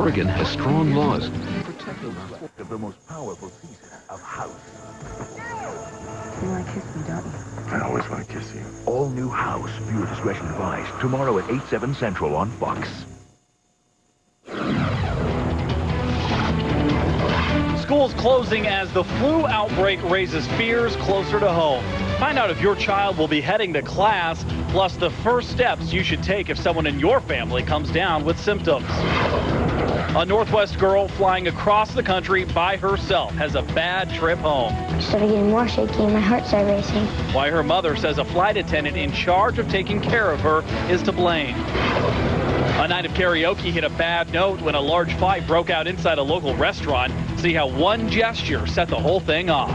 Oregon has strong laws Protecting the most powerful season of House. You want to kiss me, don't you? I always want to kiss you. All new House. Viewer discretion advised. Tomorrow at 8/7 Central on Fox. Schools closing as the flu outbreak raises fears closer to home. Find out if your child will be heading to class, plus the first steps you should take if someone in your family comes down with symptoms. A Northwest girl flying across the country by herself has a bad trip home. I started getting more shaky and my heart started racing. Why her mother says a flight attendant in charge of taking care of her is to blame. A night of karaoke hit a bad note when a large fight broke out inside a local restaurant. See how one gesture set the whole thing off.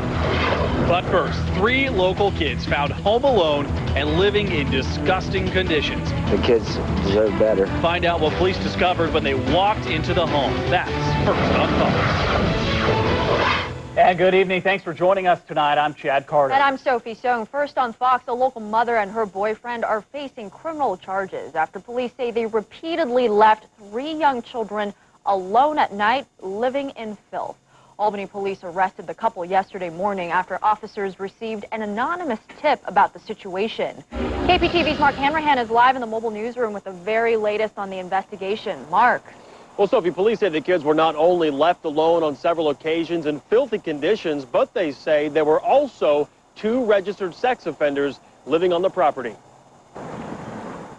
But first, 3 local kids found home alone and living in disgusting conditions. The kids deserve better. Find out what police discovered when they walked into the home. That's first on Fox. And good evening. Thanks for joining us tonight. I'm Chad Carter. And I'm Sophie Song. First on Fox, a local mother and her boyfriend are facing criminal charges after police say they repeatedly left 3 young children alone at night, living in filth. Albany police arrested the couple yesterday morning after officers received an anonymous tip about the situation. KPTV's Mark Hanrahan is live in the mobile newsroom with the very latest on the investigation. Mark. Well, Sophie, police say the kids were not only left alone on several occasions in filthy conditions, but they say there were also 2 registered sex offenders living on the property.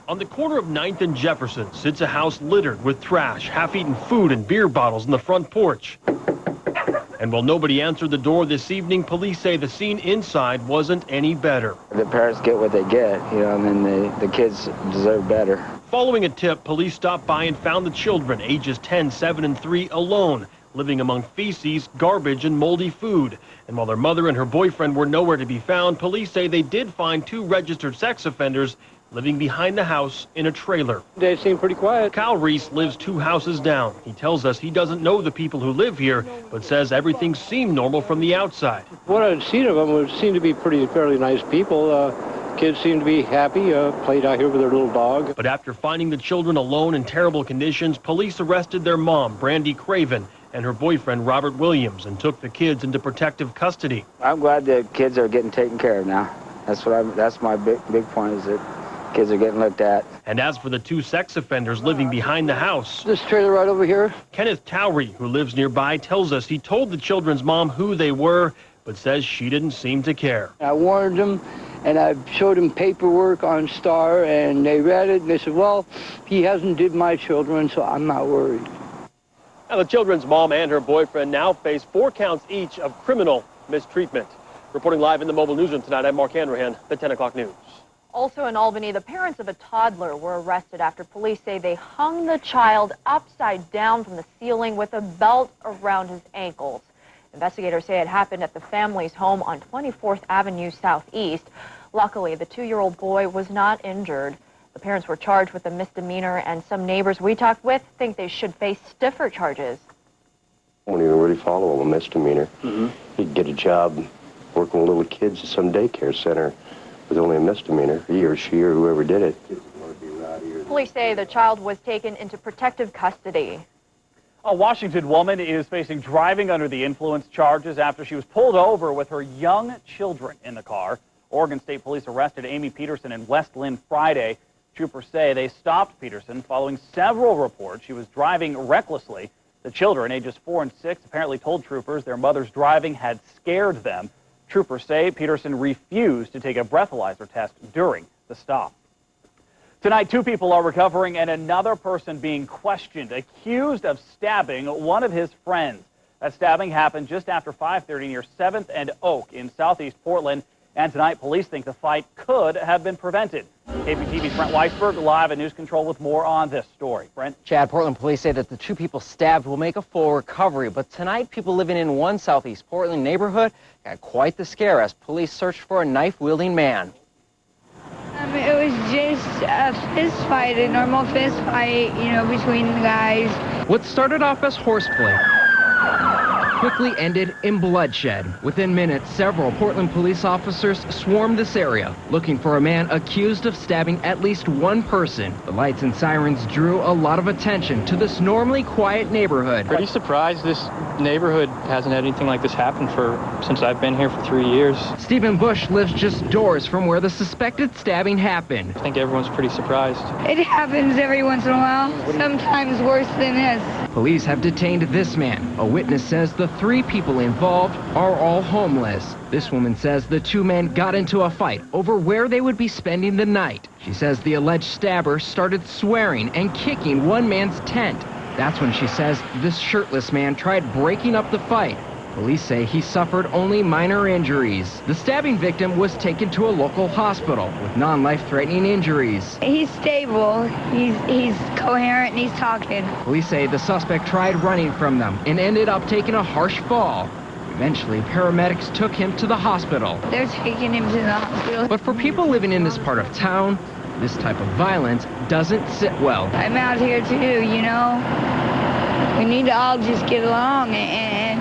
On the corner of 9th and Jefferson sits a house littered with trash, half-eaten food, and beer bottles in the front porch. And while nobody answered the door this evening, police say the scene inside wasn't any better. The parents get what they get, and then the kids deserve better. Following a tip, police stopped by and found the children, ages 10, 7, and 3, alone, living among feces, garbage, and moldy food. And while their mother and her boyfriend were nowhere to be found, police say they did find 2 registered sex offenders living behind the house in a trailer. They seem pretty quiet. Kyle Reese lives 2 houses down. He tells us he doesn't know the people who live here, but says everything seemed normal from the outside. What I'd seen of them would seem to be fairly nice people. Kids seem to be happy, played out here with their little dog. But after finding the children alone in terrible conditions, police arrested their mom, Brandy Craven, and her boyfriend, Robert Williams, and took the kids into protective custody. I'm glad the kids are getting taken care of now. That's my big point, is that kids are getting looked at. And as for the 2 sex offenders living behind the house, This trailer right over here. Kenneth Towery, who lives nearby, tells us he told the children's mom who they were, but says she didn't seem to care. I warned them, and I showed them paperwork on Star, and they read it, and they said, well, he hasn't did my children, so I'm not worried. Now, the children's mom and her boyfriend now face 4 counts each of criminal mistreatment. Reporting live in the mobile newsroom tonight, I'm Mark Hanrahan, the 10 o'clock news. Also in Albany, the parents of a toddler were arrested after police say they hung the child upside down from the ceiling with a belt around his ankles. Investigators say it happened at the family's home on 24th Avenue Southeast. Luckily, the 2-year-old boy was not injured. The parents were charged with a misdemeanor, and some neighbors we talked with think they should face stiffer charges. When you really follow a misdemeanor, you'd get a job working with little kids at some daycare center with only a misdemeanor, he or she or whoever did it. Police say the child was taken into protective custody. A Washington woman is facing driving under the influence charges after she was pulled over with her young children in the car. Oregon State Police arrested Amy Peterson in West Lynn Friday. Troopers say they stopped Peterson following several reports she was driving recklessly. The children, ages 4 and 6, apparently told troopers their mother's driving had scared them. Troopers say Peterson refused to take a breathalyzer test during the stop. Tonight, 2 people are recovering and another person being questioned, accused of stabbing one of his friends. That stabbing happened just after 5:30 near 7th and Oak in southeast Portland. And tonight, police think the fight could have been prevented. KPTV's Brent Weisberg live at News Control with more on this story. Brent? Chad, Portland police say that the 2 people stabbed will make a full recovery. But tonight, people living in one southeast Portland neighborhood got quite the scare as police searched for a knife-wielding man. It was just a fist fight, a normal fist fight, between the guys. What started off as horseplay quickly ended in bloodshed. Within minutes, several Portland police officers swarmed this area, looking for a man accused of stabbing at least one person. The lights and sirens drew a lot of attention to this normally quiet neighborhood. Pretty surprised this neighborhood hasn't had anything like this happen since I've been here for 3 years. Stephen Bush lives just doors from where the suspected stabbing happened. I think everyone's pretty surprised. It happens every once in a while, sometimes worse than this. Police have detained this man. A witness says the 3 people involved are all homeless. This woman says the 2 men got into a fight over where they would be spending the night. She says the alleged stabber started swearing and kicking one man's tent. That's when she says this shirtless man tried breaking up the fight. Police say he suffered only minor injuries. The stabbing victim was taken to a local hospital with non-life-threatening injuries. He's stable, he's coherent, and he's talking. Police say the suspect tried running from them and ended up taking a harsh fall. Eventually, paramedics took him to the hospital. They're taking him to the hospital. But for people living in this part of town, this type of violence doesn't sit well. I'm out here too, you know. We need to all just get along, and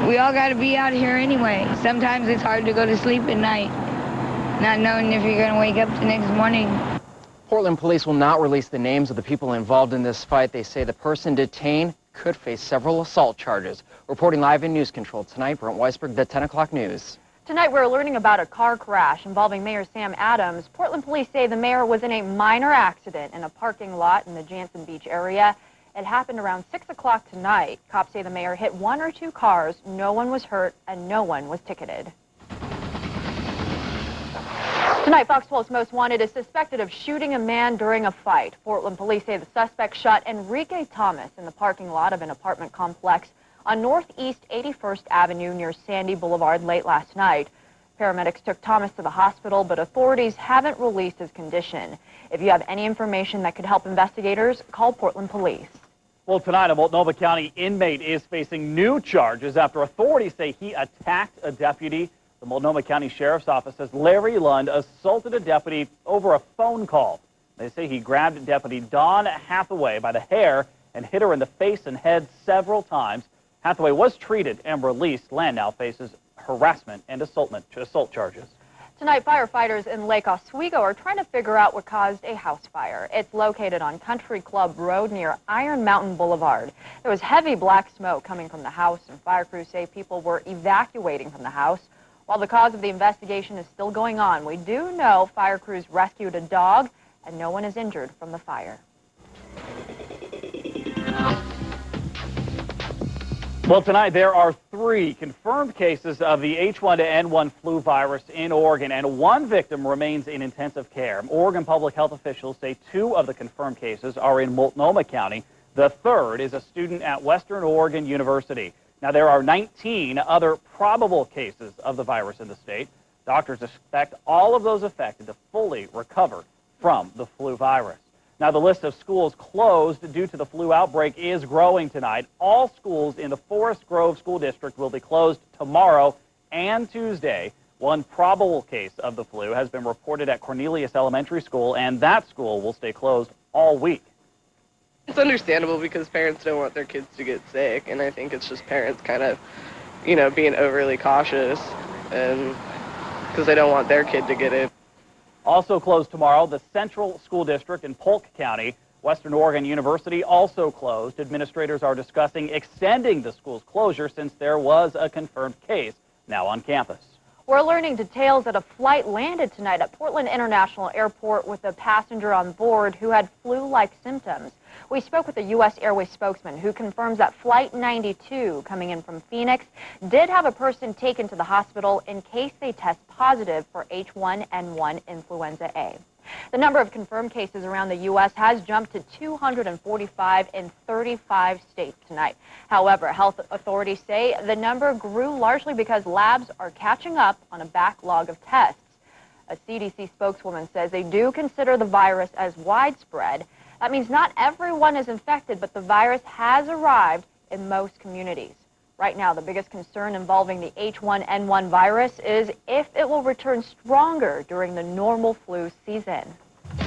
we all got to be out here anyway. Sometimes it's hard to go to sleep at night, not knowing if you're going to wake up the next morning. Portland police will not release the names of the people involved in this fight. They say the person detained could face several assault charges. Reporting live in News Control tonight, Brent Weisberg, the 10 o'clock news. Tonight we're learning about a car crash involving Mayor Sam Adams. Portland police say the mayor was in a minor accident in a parking lot in the Jansen Beach area. It happened around 6 o'clock tonight. Cops say the mayor hit 1 or 2 cars. No one was hurt and no one was ticketed. Tonight, Fox 12's Most Wanted is suspected of shooting a man during a fight. Portland police say the suspect shot Enrique Thomas in the parking lot of an apartment complex on Northeast 81st Avenue near Sandy Boulevard late last night. Paramedics took Thomas to the hospital, but authorities haven't released his condition. If you have any information that could help investigators, call Portland Police. Well, tonight, a Multnomah County inmate is facing new charges after authorities say he attacked a deputy. The Multnomah County Sheriff's Office says Larry Lund assaulted a deputy over a phone call. They say he grabbed Deputy Dawn Hathaway by the hair and hit her in the face and head several times. Hathaway was treated and released. Land now faces harassment and assault charges. Tonight, firefighters in Lake Oswego are trying to figure out what caused a house fire. It's located on Country Club Road near Iron Mountain Boulevard. There was heavy black smoke coming from the house, and fire crews say people were evacuating from the house. While the cause of the investigation is still going on, we do know fire crews rescued a dog, and no one is injured from the fire. Well, tonight there are 3 confirmed cases of the H1N1 flu virus in Oregon, and 1 victim remains in intensive care. Oregon public health officials say 2 of the confirmed cases are in Multnomah County. The 3rd is a student at Western Oregon University. Now, there are 19 other probable cases of the virus in the state. Doctors expect all of those affected to fully recover from the flu virus. Now, the list of schools closed due to the flu outbreak is growing tonight. All schools in the Forest Grove School District will be closed tomorrow and Tuesday. 1 probable case of the flu has been reported at Cornelius Elementary School, and that school will stay closed all week. It's understandable because parents don't want their kids to get sick, and I think it's just parents kind of, you know, being overly cautious, and because they don't want their kid to get it. Also closed tomorrow, the Central School District in Polk County. Western Oregon University also closed. Administrators are discussing extending the school's closure since there was a confirmed case now on campus. We're learning details that a flight landed tonight at Portland International Airport with a passenger on board who had flu-like symptoms. We spoke with a U.S. Airways spokesman who confirms that Flight 92, coming in from Phoenix, did have a person taken to the hospital in case they test positive for H1N1 influenza A. The number of confirmed cases around the U.S. has jumped to 245 in 35 states tonight. However, health authorities say the number grew largely because labs are catching up on a backlog of tests. A CDC spokeswoman says they do consider the virus as widespread. That means not everyone is infected, but the virus has arrived in most communities. Right now, the biggest concern involving the H1N1 virus is if it will return stronger during the normal flu season.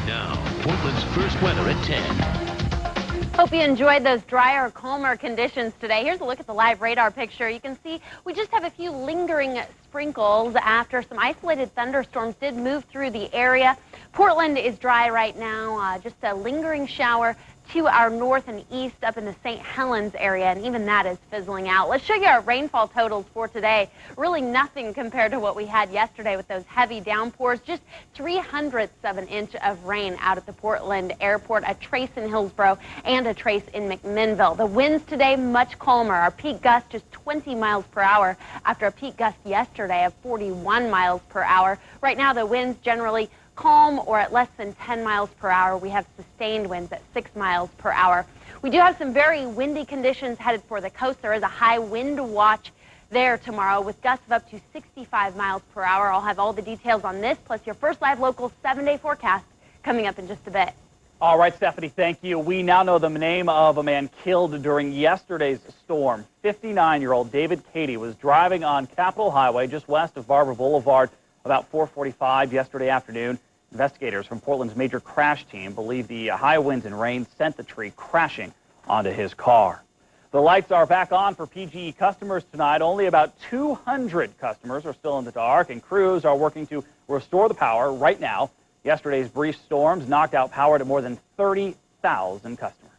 Now, Portland's first weather at 10. Hope you enjoyed those drier, calmer conditions today. Here's a look at the live radar picture. You can see we just have a few lingering sprinkles after some isolated thunderstorms did move through the area. Portland is dry right now, just a lingering shower to our north and east up in the St. Helens area, and even that is fizzling out. Let's show you our rainfall totals for today. Really nothing compared to what we had yesterday with those heavy downpours. Just 0.03 of an inch of rain out at the Portland airport, a trace in Hillsborough, and a trace in McMinnville. The winds today much calmer. Our peak gust just 20 miles per hour after a peak gust yesterday of 41 miles per hour. Right now the winds generally calm or at less than 10 miles per hour. We have sustained winds at 6 miles per hour. We do have some very windy conditions headed for the coast. There is a high wind watch there tomorrow with gusts of up to 65 miles per hour. I'll have all the details on this, plus your first live local 7-day forecast coming up in just a bit. All right, Stephanie, thank you. We now know the name of a man killed during yesterday's storm. 59-year-old David Cady was driving on Capitol Highway just west of Barber Boulevard about 4:45 yesterday afternoon. Investigators from Portland's major crash team believe the high winds and rain sent the tree crashing onto his car. The lights are back on for PGE customers tonight. Only about 200 customers are still in the dark, and crews are working to restore the power right now. Yesterday's brief storms knocked out power to more than 30,000 customers.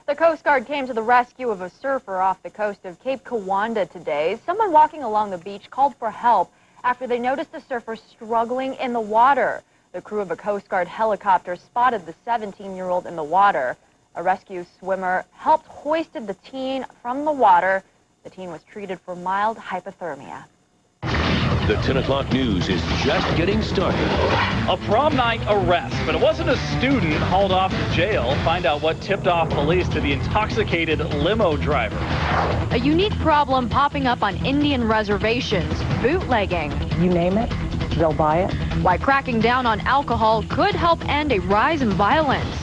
The Coast Guard came to the rescue of a surfer off the coast of Cape Kiwanda today. Someone walking along the beach called for help after they noticed the surfer struggling in the water. The crew of a Coast Guard helicopter spotted the 17-year-old in the water. A rescue swimmer helped hoisted the teen from the water. The teen was treated for mild hypothermia. The 10 o'clock news is just getting started. A prom night arrest, but it wasn't a student hauled off to jail. Find out what tipped off police to the intoxicated limo driver. A unique problem popping up on Indian reservations, bootlegging. You name it, they'll buy it. Why cracking down on alcohol could help end a rise in violence.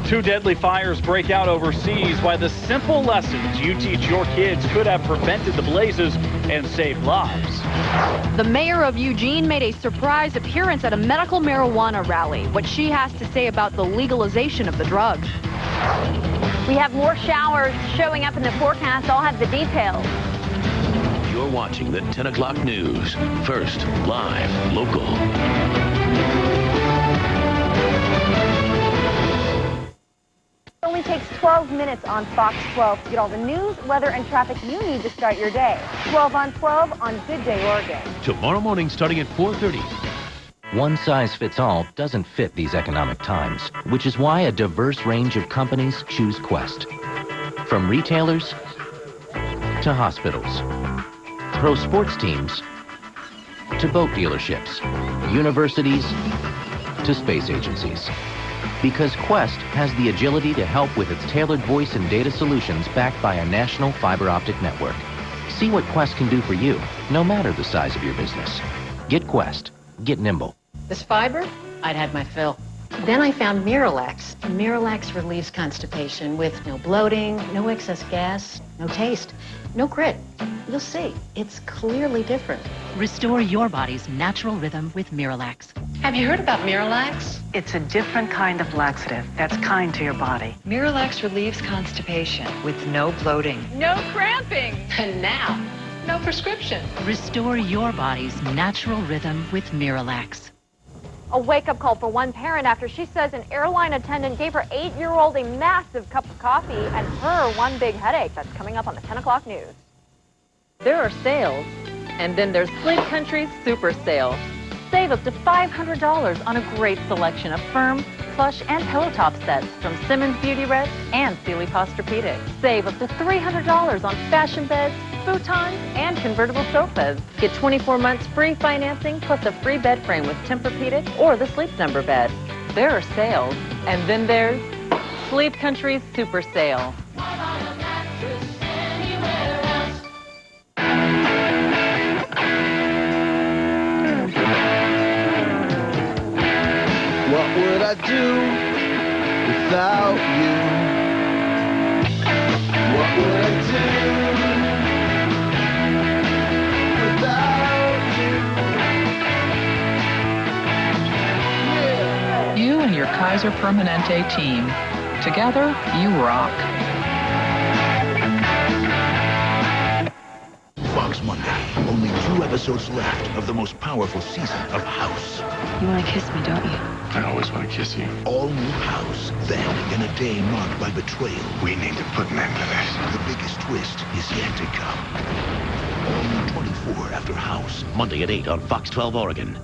2 deadly fires break out overseas. Why the simple lessons you teach your kids could have prevented the blazes and saved lives. The mayor of Eugene made a surprise appearance at a medical marijuana rally. What she has to say about the legalization of the drug. We have more showers showing up in the forecast. I'll have the details. You're watching the 10 o'clock news. First, live, local. It only takes 12 minutes on Fox 12 to get all the news, weather, and traffic you need to start your day. 12 on 12 on Good Day Oregon. Tomorrow morning starting at 4:30. One size fits all doesn't fit these economic times, which is why a diverse range of companies choose Quest. From retailers to hospitals, pro sports teams to boat dealerships, universities to space agencies. Because Quest has the agility to help with its tailored voice and data solutions backed by a national fiber optic network. See what Quest can do for you, no matter the size of your business. Get Quest. Get nimble. This fiber, I'd had my fill. Then I found Miralax. Miralax relieves constipation with no bloating, no excess gas, no taste, no grit. You'll see, it's clearly different. Restore your body's natural rhythm with Miralax. Have you heard about Miralax? It's a different kind of laxative that's kind to your body. Miralax relieves constipation with no bloating. No cramping. And now, no prescription. Restore your body's natural rhythm with Miralax. A wake-up call for one parent after she says an airline attendant gave her 8-year-old a massive cup of coffee and her one big headache. That's coming up on the 10 o'clock news. There are sales, and then there's Sleep Country's Super Sale. Save up to $500 on a great selection of firm, plush, and pillow top sets from Simmons Beauty Rest and Sealy Posturepedic. Save up to $300 on fashion beds, futons, and convertible sofas. Get 24 months free financing plus a free bed frame with Tempur-Pedic or the Sleep Number bed. There are sales, and then there's Sleep Country's Super Sale. What would I do without you? What would I do without you? You and your Kaiser Permanente team Together, you rock. Fox Monday. Only 2 episodes left of the most powerful season of House. You want to kiss me, don't you? I always want to kiss you. All new House. Then, in a day marked by betrayal, We need to put an end to this. the biggest twist is yet to come. All new 24 after House. Monday at 8 on Fox 12 Oregon.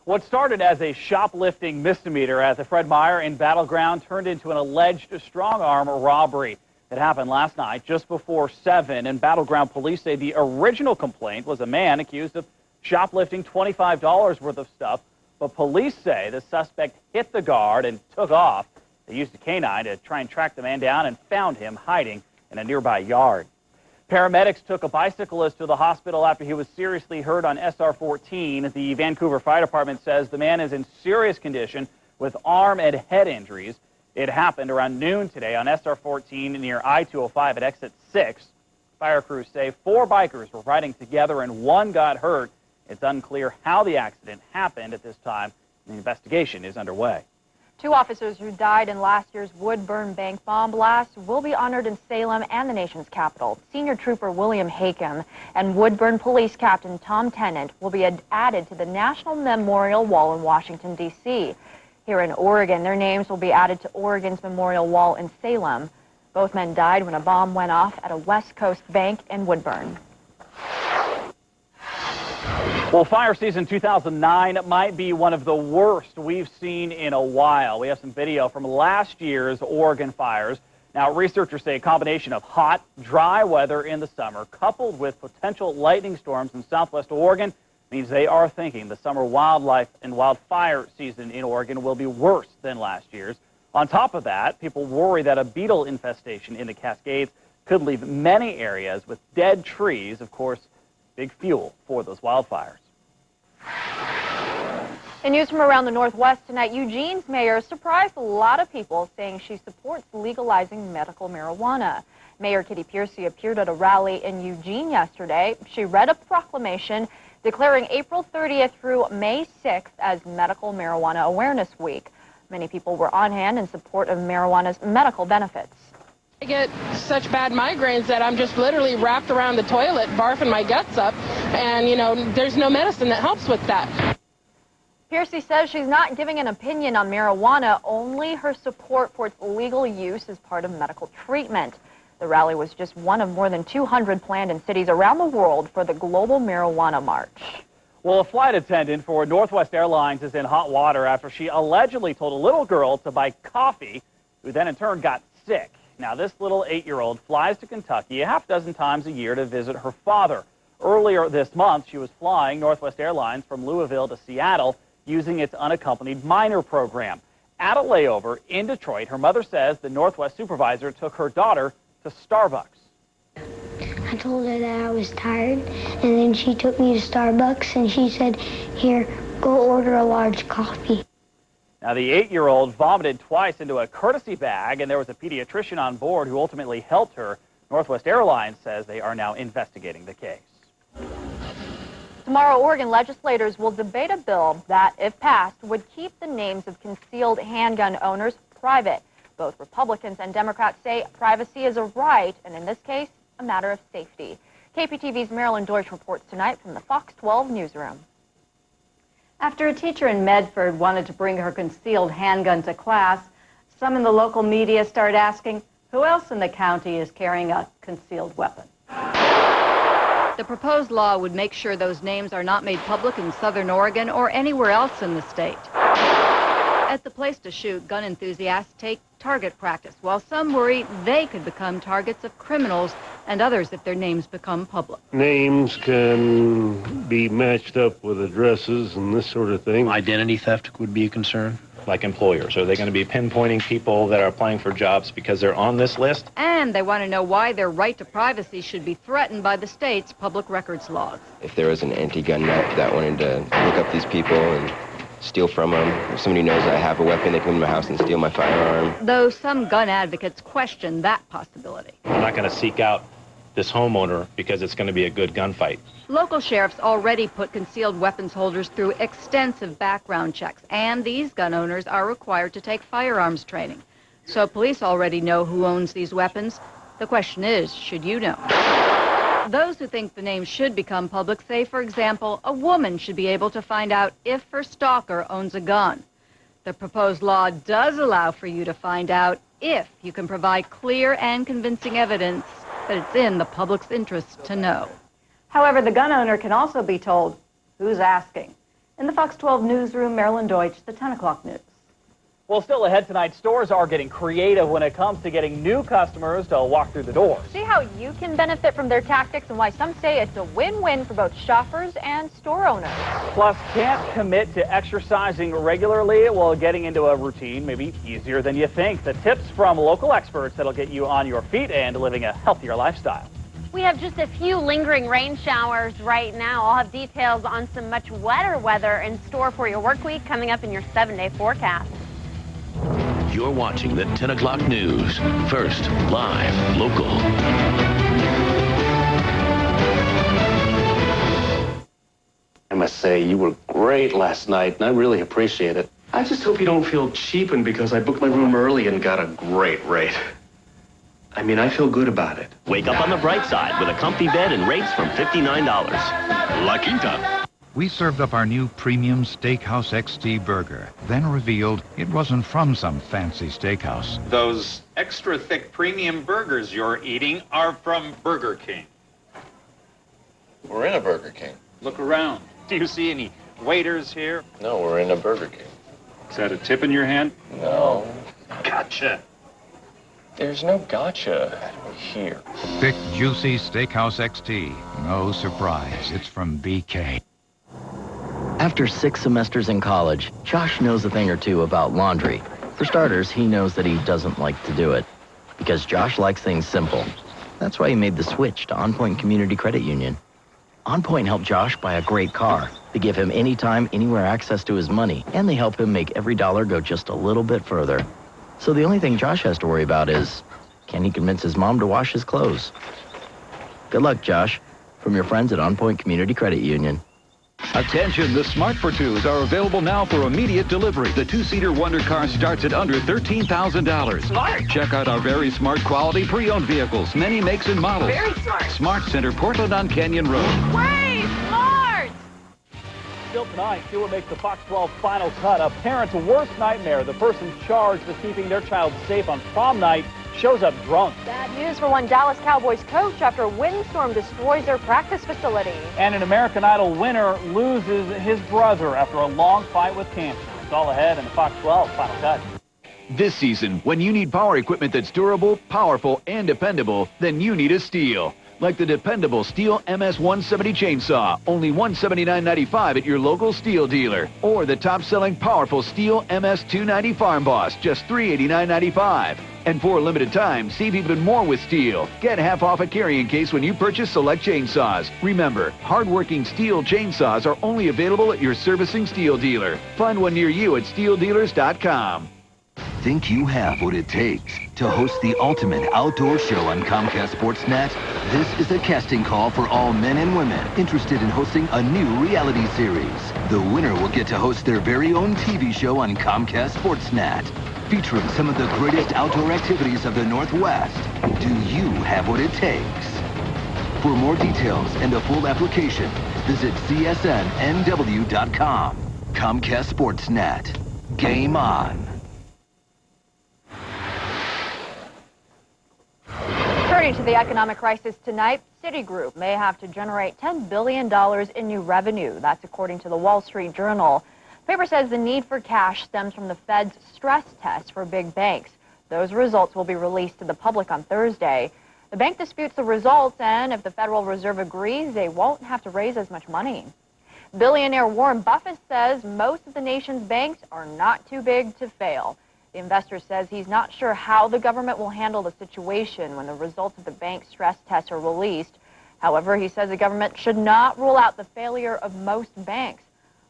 What started as a shoplifting misdemeanor at the Fred Meyer in Battleground turned into an alleged strong-arm robbery. It happened last night just before 7, and Battleground police say the original complaint was a man accused of shoplifting $25 worth of stuff, but police say the suspect hit the guard and took off. They used a canine to try and track the man down and found him hiding in a nearby yard. Paramedics took a bicyclist to the hospital after he was seriously hurt on SR 14. The Vancouver Fire Department says the man is in serious condition with arm and head injuries. It happened around noon today on SR 14 near I-205 at exit 6. Fire crews say 4 bikers were riding together and 1 got hurt. It's unclear how the accident happened at this time. The investigation is underway. 2 officers who died in last year's Woodburn Bank bomb blast will be honored in Salem and the nation's capital. Senior Trooper William Hakem and Woodburn Police Captain Tom Tennant will be added to the National Memorial Wall in Washington, D.C. Here in Oregon, their names will be added to Oregon's Memorial Wall in Salem. Both men died when a bomb went off at a West Coast bank in Woodburn. Well, fire season 2009 might be one of the worst we've seen in a while. We have some video from last year's Oregon fires. Now, researchers say a combination of hot, dry weather in the summer coupled with potential lightning storms in southwest Oregon means they are thinking the summer wildlife and wildfire season in Oregon will be worse than last year's. On top of that, people worry that a beetle infestation in the Cascades could leave many areas with dead trees, of course, big fuel for those wildfires. In news from around the Northwest tonight, Eugene's mayor surprised a lot of people, saying she supports legalizing medical marijuana. Mayor Kitty Piercy appeared at a rally in Eugene yesterday. She read a proclamation declaring April 30th through May 6th as Medical Marijuana Awareness Week. Many people were on hand in support of marijuana's medical benefits. I get such bad migraines that I'm just literally wrapped around the toilet, barfing my guts up, and, you know, there's no medicine that helps with that. Piercy says she's not giving an opinion on marijuana, only her support for its legal use as part of medical treatment. The rally was just one of more than 200 planned in cities around the world for the Global Marijuana March. Well, a flight attendant for Northwest Airlines is in hot water after she allegedly told a little girl to buy coffee, who then in turn got sick. Now, this little 8-year-old flies to Kentucky a half dozen times a year to visit her father. Earlier this month, she was flying Northwest Airlines from Louisville to Seattle using its unaccompanied minor program. At a layover in Detroit, her mother says the Northwest supervisor took her daughter to Starbucks. I told her that I was tired, and then she took me to Starbucks, and she said, "Here, go order a large coffee." Now, the 8-year-old vomited twice into a courtesy bag, and there was a pediatrician on board who ultimately helped her. Northwest Airlines says they are now investigating the case. Tomorrow, Oregon legislators will debate a bill that, if passed, would keep the names of concealed handgun owners private. Both Republicans and Democrats say privacy is a right, and in this case, a matter of safety. KPTV's Marilyn Deutsch reports tonight from the Fox 12 newsroom. After a teacher in Medford wanted to bring her concealed handgun to class, some in the local media started asking, who else in the county is carrying a concealed weapon? The proposed law would make sure those names are not made public in Southern Oregon or anywhere else in the state. As the place to shoot, gun enthusiasts take target practice, while some worry they could become targets of criminals and others if their names become public. Names can be matched up with addresses and this sort of thing. Identity theft would be a concern. Like employers, are they going to be pinpointing people that are applying for jobs because they're on this list? And they want to know why their right to privacy should be threatened by the state's public records laws. If there was an anti-gun nut that wanted to look up these people and steal from them, if somebody knows I have a weapon, they come into my house and steal my firearm. Though some gun advocates question that possibility. We're not going to seek out this homeowner because it's going to be a good gunfight. Local sheriffs already put concealed weapons holders through extensive background checks, and these gun owners are required to take firearms training. So police already know who owns these weapons. The question is, should you know? Those who think the name should become public say, for example, a woman should be able to find out if her stalker owns a gun. The proposed law does allow for you to find out if you can provide clear and convincing evidence that it's in the public's interest to know. However, the gun owner can also be told who's asking. In the Fox 12 newsroom, Marilyn Deutsch, the 10 o'clock news. Well, still ahead tonight, stores are getting creative when it comes to getting new customers to walk through the doors. See how you can benefit from their tactics and why some say it's a win-win for both shoppers and store owners. Plus, can't commit to exercising regularly while getting into a routine maybe easier than you think. The tips from local experts that'll get you on your feet and living a healthier lifestyle. We have just a few lingering rain showers right now. I'll have details on some much wetter weather in store for your work week coming up in your 7-day forecast. You're watching the 10 o'clock news. First, live, local. I must say, you were great last night, and I really appreciate it. I just hope you don't feel cheapened because I booked my room early and got a great rate. I mean, I feel good about it. Wake up on the bright side with a comfy bed and rates from $59. La Quinta. We served up our new premium Steakhouse XT burger, then revealed it wasn't from some fancy steakhouse. Those extra thick premium burgers you're eating are from Burger King. We're in a Burger King. Look around. Do you see any waiters here? No, we're in a Burger King. Is that a tip in your hand? No. Gotcha. There's no gotcha here. Thick, juicy Steakhouse XT. No surprise, it's from BK. After 6 semesters in college, Josh knows a thing or two about laundry. For starters, he knows that he doesn't like to do it, because Josh likes things simple. That's why he made the switch to OnPoint Community Credit Union. OnPoint helped Josh buy a great car. They give him anytime, anywhere access to his money, and they help him make every dollar go just a little bit further. So the only thing Josh has to worry about is, can he convince his mom to wash his clothes? Good luck, Josh, from your friends at OnPoint Community Credit Union. Attention, the Smart for 2s are available now for immediate delivery. The 2-seater Wonder car starts at under $13,000. Smart. Check out our very smart quality pre-owned vehicles, many makes and models. Very smart. Smart Center, Portland on Canyon Road. Way smart. Still tonight, see what makes the Fox 12 final cut. A parent's worst nightmare. The person charged with keeping their child safe on prom night shows up drunk. Bad news for one Dallas Cowboys coach after a windstorm destroys their practice facility. And an American Idol winner loses his brother after a long fight with cancer. It's all ahead in the Fox 12 final cut. This season, when you need power equipment that's durable, powerful, and dependable, then you need a Stihl. Like the dependable Stihl MS-170 chainsaw, only $179.95 at your local Stihl dealer. Or the top-selling powerful Stihl MS-290 Farm Boss, just $389.95. And for a limited time, save even more with Stihl. Get half off a carrying case when you purchase select chainsaws. Remember, hard-working Stihl chainsaws are only available at your servicing Stihl dealer. Find one near you at StihlDealers.com. Think you have what it takes to host the ultimate outdoor show on Comcast Sportsnet? This is a casting call for all men and women interested in hosting a new reality series. The winner will get to host their very own TV show on Comcast Sportsnet, featuring some of the greatest outdoor activities of the Northwest. Do you have what it takes? For more details and a full application, visit csnnw.com. Comcast Sportsnet. Game on. Turning to the economic crisis tonight, Citigroup may have to generate $10 billion in new revenue. That's according to the Wall Street Journal. The paper says the need for cash stems from the Fed's stress test for big banks. Those results will be released to the public on Thursday. The bank disputes the results, and if the Federal Reserve agrees, they won't have to raise as much money. Billionaire Warren Buffett says most of the nation's banks are not too big to fail. The investor says he's not sure how the government will handle the situation when the results of the bank stress tests are released. However, he says the government should not rule out the failure of most banks.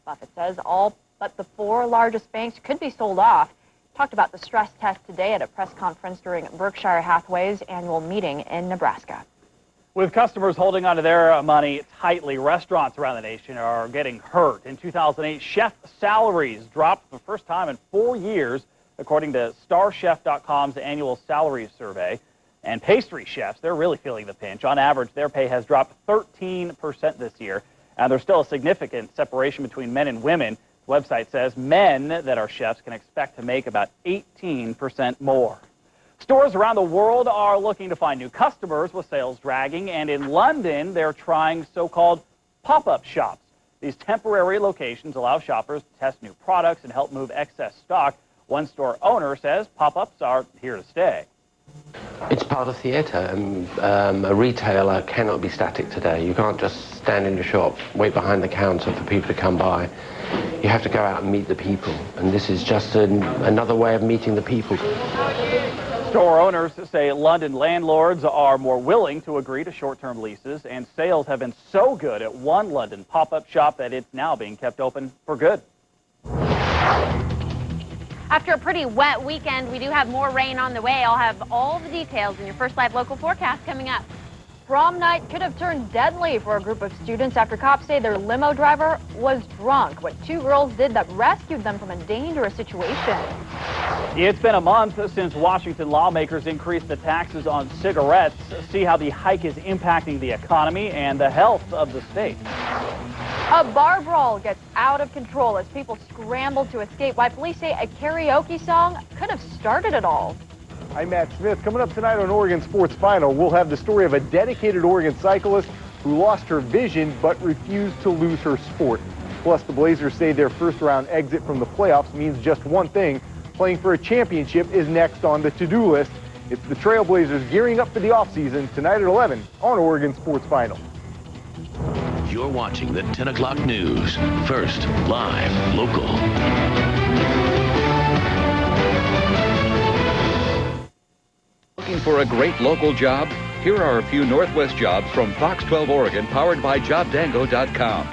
Buffett says all but the 4 largest banks could be sold off. He talked about the stress test today at a press conference during Berkshire Hathaway's annual meeting in Nebraska. With customers holding onto their money tightly, restaurants around the nation are getting hurt. In 2008, chef salaries dropped for the first time in 4 years, according to StarChef.com's annual salaries survey. And pastry chefs, they're really feeling the pinch. On average, their pay has dropped 13% this year. And there's still a significant separation between men and women. The website says men that are chefs can expect to make about 18% more. Stores around the world are looking to find new customers with sales dragging, and in London, they're trying so-called pop-up shops. These temporary locations allow shoppers to test new products and help move excess stock. One store owner says pop-ups are here to stay. It's part of theatre, and a retailer cannot be static today. You can't just stand in your shop, wait behind the counter for people to come by. You have to go out and meet the people, and this is just another way of meeting the people. Store owners say London landlords are more willing to agree to short-term leases, and sales have been so good at one London pop-up shop that it's now being kept open for good. After a pretty wet weekend, we do have more rain on the way. I'll have all the details in your First Live local forecast coming up. Prom night could have turned deadly for a group of students after cops say their limo driver was drunk. What two girls did that rescued them from a dangerous situation. It's been a month since Washington lawmakers increased the taxes on cigarettes. See how the hike is impacting the economy and the health of the state. A bar brawl gets out of control as people scramble to escape. Why police say a karaoke song could have started it all. I'm Matt Smith. Coming up tonight on Oregon Sports Final, we'll have the story of a dedicated Oregon cyclist who lost her vision but refused to lose her sport. Plus, the Blazers say their first-round exit from the playoffs means just one thing. Playing for a championship is next on the to-do list. It's the Trailblazers gearing up for the offseason tonight at 11 on Oregon Sports Final. You're watching the 10 o'clock news. First, live, local. Looking for a great local job? Here are a few Northwest jobs from Fox 12 Oregon, powered by JobDango.com.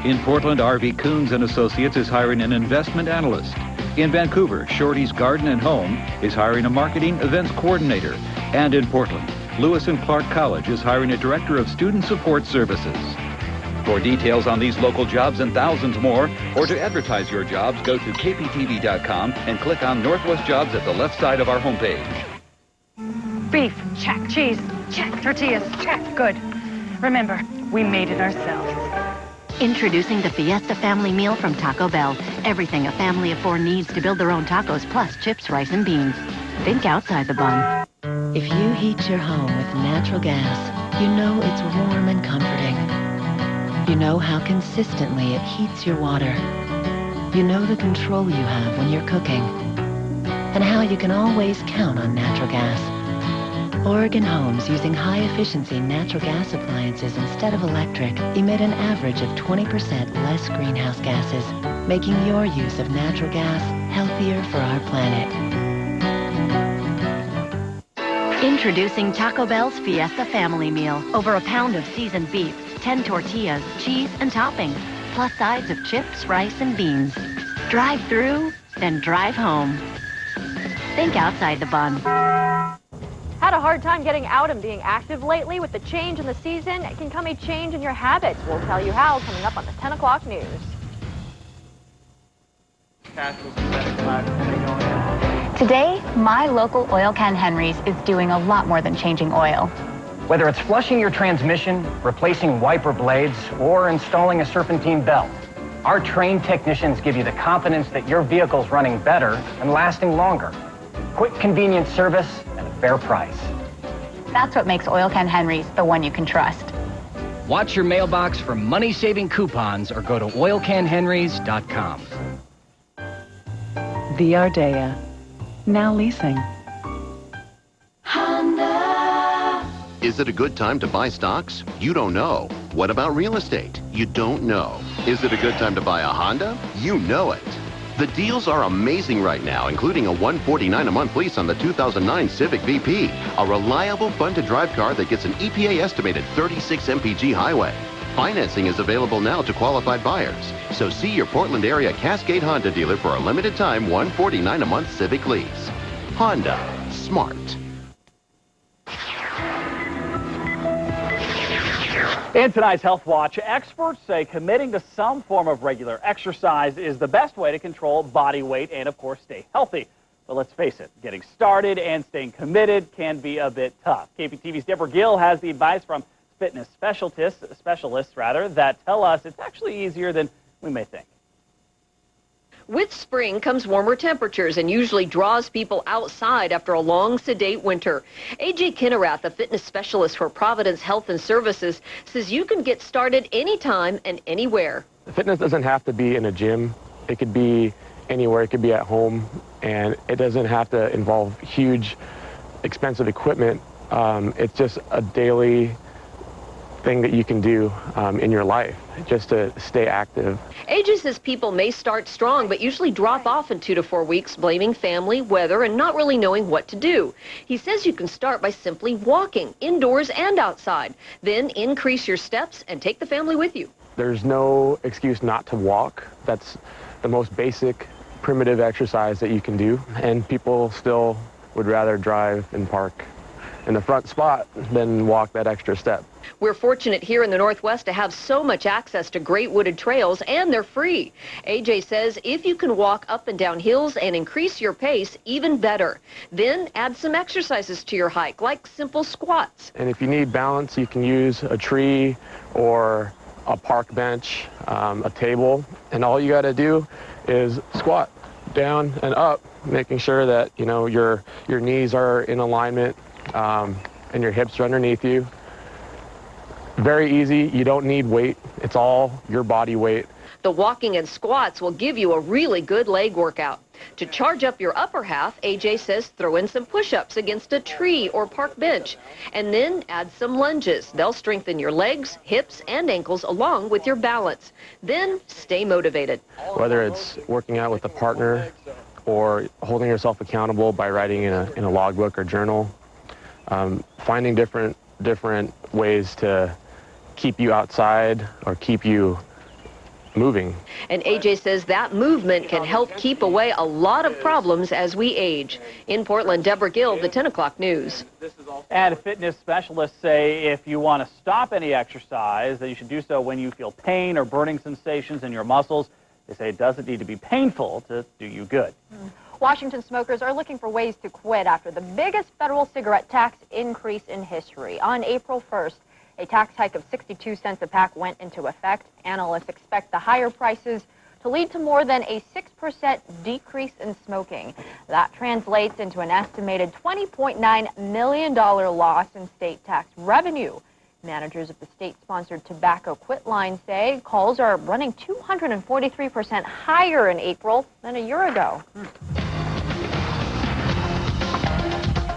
In Portland, R.V. Coons & Associates is hiring an investment analyst. In Vancouver, Shorty's Garden and Home is hiring a marketing events coordinator. And in Portland, Lewis and Clark College is hiring a director of student support services. For details on these local jobs and thousands more, or to advertise your jobs, go to KPTV.com and click on Northwest Jobs at the left side of our homepage. Beef, check. Cheese, check. Tortillas, check. Good. Remember, we made it ourselves. Introducing the Fiesta Family Meal from Taco Bell. Everything a family of four needs to build their own tacos, plus chips, rice, and beans. Think outside the bun. If you heat your home with natural gas, you know it's warm and comforting. You know how consistently it heats your water. You know the control you have when you're cooking. And how you can always count on natural gas. Oregon homes using high-efficiency natural gas appliances instead of electric emit an average of 20% less greenhouse gases, making your use of natural gas healthier for our planet. Introducing Taco Bell's Fiesta Family Meal. Over a pound of seasoned beef, 10 tortillas, cheese, and toppings, plus sides of chips, rice, and beans. Drive through, then drive home. Think outside the bun. Had a hard time getting out and being active lately? With the change in the season, it can come a change in your habits. We'll tell you how coming up on the 10 o'clock news. Today, my local Oil Can Henry's is doing a lot more than changing oil. Whether it's flushing your transmission, replacing wiper blades, or installing a serpentine belt, our trained technicians give you the confidence that your vehicle's running better and lasting longer. Quick, convenient service and a fair price. That's what makes Oil Can Henry's the one you can trust. Watch your mailbox for money-saving coupons or go to oilcanhenrys.com. The Ardea, now leasing. Is it a good time to buy stocks? You don't know. What about real estate? You don't know. Is it a good time to buy a Honda? You know it. The deals are amazing right now, including a $149 a month lease on the 2009 Civic VP, a reliable, fun-to-drive car that gets an EPA-estimated 36 mpg highway. Financing is available now to qualified buyers. So see your Portland area Cascade Honda dealer for a limited time $149 a month Civic lease. Honda. Smart. In tonight's Health Watch, experts say committing to some form of regular exercise is the best way to control body weight and, of course, stay healthy. But let's face it, getting started and staying committed can be a bit tough. KPTV's Deborah Gill has the advice from fitness specialists that tell us it's actually easier than we may think. With spring comes warmer temperatures and usually draws people outside after a long, sedate winter. A.J. Kinnerath, a fitness specialist for Providence Health and Services, says you can get started anytime and anywhere. Fitness doesn't have to be in a gym. It could be anywhere. It could be at home, and it doesn't have to involve huge, expensive equipment. It's just a daily thing that you can do in your life just to stay active. AJ says people may start strong but usually drop off in 2 to 4 weeks, blaming family, weather, and not really knowing what to do. He says you can start by simply walking indoors and outside. Then increase your steps and take the family with you. There's no excuse not to walk. That's the most basic, primitive exercise that you can do, and people still would rather drive and park in the front spot than walk that extra step. We're fortunate here in the Northwest to have so much access to great wooded trails, and they're free. AJ says if you can walk up and down hills and increase your pace, even better. Then add some exercises to your hike, like simple squats. And if you need balance, you can use a tree or a park bench, a table, and all you got to do is squat down and up, making sure that your knees are in alignment and your hips are underneath you. Very easy. You don't need weight. It's all your body weight. The walking and squats will give you a really good leg workout. To charge up your upper half, AJ says throw in some push-ups against a tree or park bench, and then add some lunges. They'll strengthen your legs, hips, and ankles along with your balance. Then stay motivated. Whether it's working out with a partner or holding yourself accountable by writing in a logbook or journal, finding different ways to keep you outside or keep you moving. And AJ says that movement can help keep away a lot of problems as we age. In Portland, Deborah Gill, the 10 o'clock news. And fitness specialists say if you want to stop any exercise, that you should do so when you feel pain or burning sensations in your muscles. They say it doesn't need to be painful to do you good. Washington smokers are looking for ways to quit after the biggest federal cigarette tax increase in history. On April 1st, a tax hike of 62 cents a pack went into effect. Analysts expect the higher prices to lead to more than a 6% decrease in smoking. That translates into an estimated $20.9 million loss in state tax revenue. Managers of the state-sponsored Tobacco Quit line say calls are running 243% higher in April than a year ago.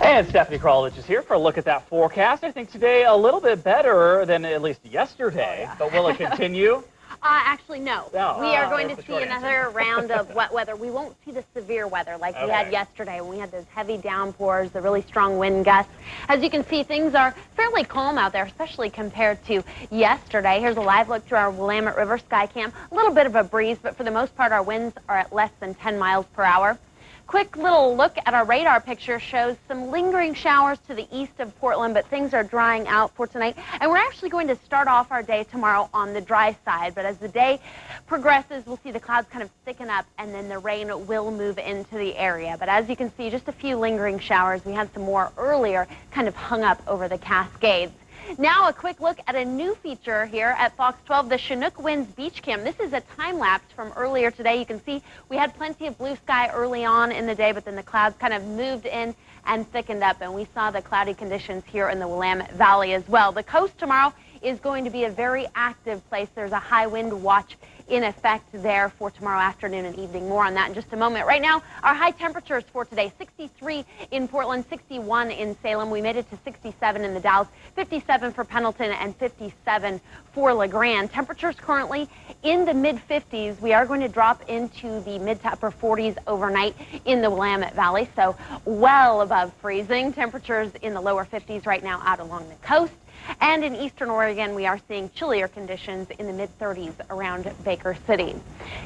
And Stephanie Kralich is here for a look at that forecast. I think today a little bit better than at least yesterday, but will it continue? Actually, no. No. We are going to see another round of wet weather. We won't see the severe weather like we had yesterday when we had those heavy downpours, the really strong wind gusts. As you can see, things are fairly calm out there, especially compared to yesterday. Here's a live look through our Willamette River sky cam. A little bit of a breeze, but for the most part, our winds are at less than 10 miles per hour. Quick little look at our radar picture shows some lingering showers to the east of Portland, but things are drying out for tonight. And we're actually going to start off our day tomorrow on the dry side. But as the day progresses, we'll see the clouds kind of thicken up, and then the rain will move into the area. But as you can see, just a few lingering showers. We had some more earlier, kind of hung up over the Cascades. Now a quick look at a new feature here at Fox 12, the Chinook Winds Beach Cam. This is a time lapse from earlier today. You can see we had plenty of blue sky early on in the day, but then the clouds kind of moved in and thickened up, and we saw the cloudy conditions here in the Willamette Valley as well. The coast tomorrow is going to be a very active place. There's a high wind watch in effect there for tomorrow afternoon and evening. More on that in just a moment. Right now, our high temperatures for today, 63 in Portland, 61 in Salem. We made it to 67 in the Dalles, 57 for Pendleton, and 57 for LeGrand. Temperatures currently in the mid-50s. We are going to drop into the mid to upper 40s overnight in the Willamette Valley, so well above freezing. Temperatures in the lower 50s right now out along the coast. And in eastern Oregon, we are seeing chillier conditions in the mid-30s around Baker City.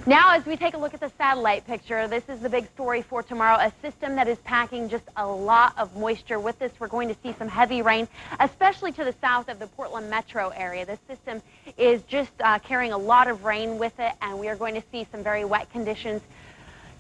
Now, as we take a look at the satellite picture, this is the big story for tomorrow, a system that is packing just a lot of moisture. With this, we're going to see some heavy rain, especially to the south of the Portland metro area. This system is just carrying a lot of rain with it, and we are going to see some very wet conditions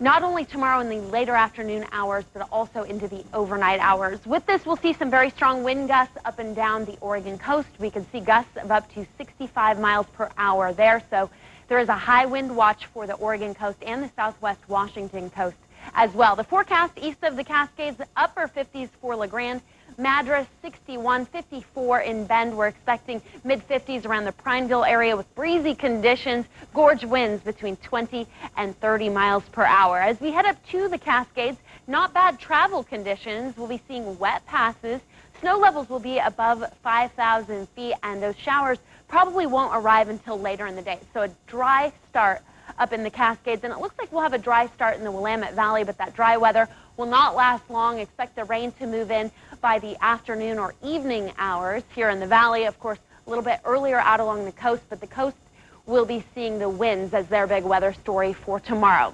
not only tomorrow in the later afternoon hours, but also into the overnight hours. With this, we'll see some very strong wind gusts up and down the Oregon coast. We can see gusts of up to 65 miles per hour there. So there is a high wind watch for the Oregon coast and the southwest Washington coast as well. The forecast east of the Cascades, upper 50s for LeGrand, Madras 61, 54 in Bend. We're expecting mid-50s around the Prineville area with breezy conditions, gorge winds between 20 and 30 miles per hour. As we head up to the Cascades, not bad travel conditions. We'll be seeing wet passes. Snow levels will be above 5,000 feet, and those showers probably won't arrive until later in the day. So a dry start up in the Cascades, and it looks like we'll have a dry start in the Willamette Valley, but that dry weather will not last long. Expect the rain to move in by the afternoon or evening hours here in the valley. Of course, a little bit earlier out along the coast, but the coast will be seeing the winds as their big weather story for tomorrow.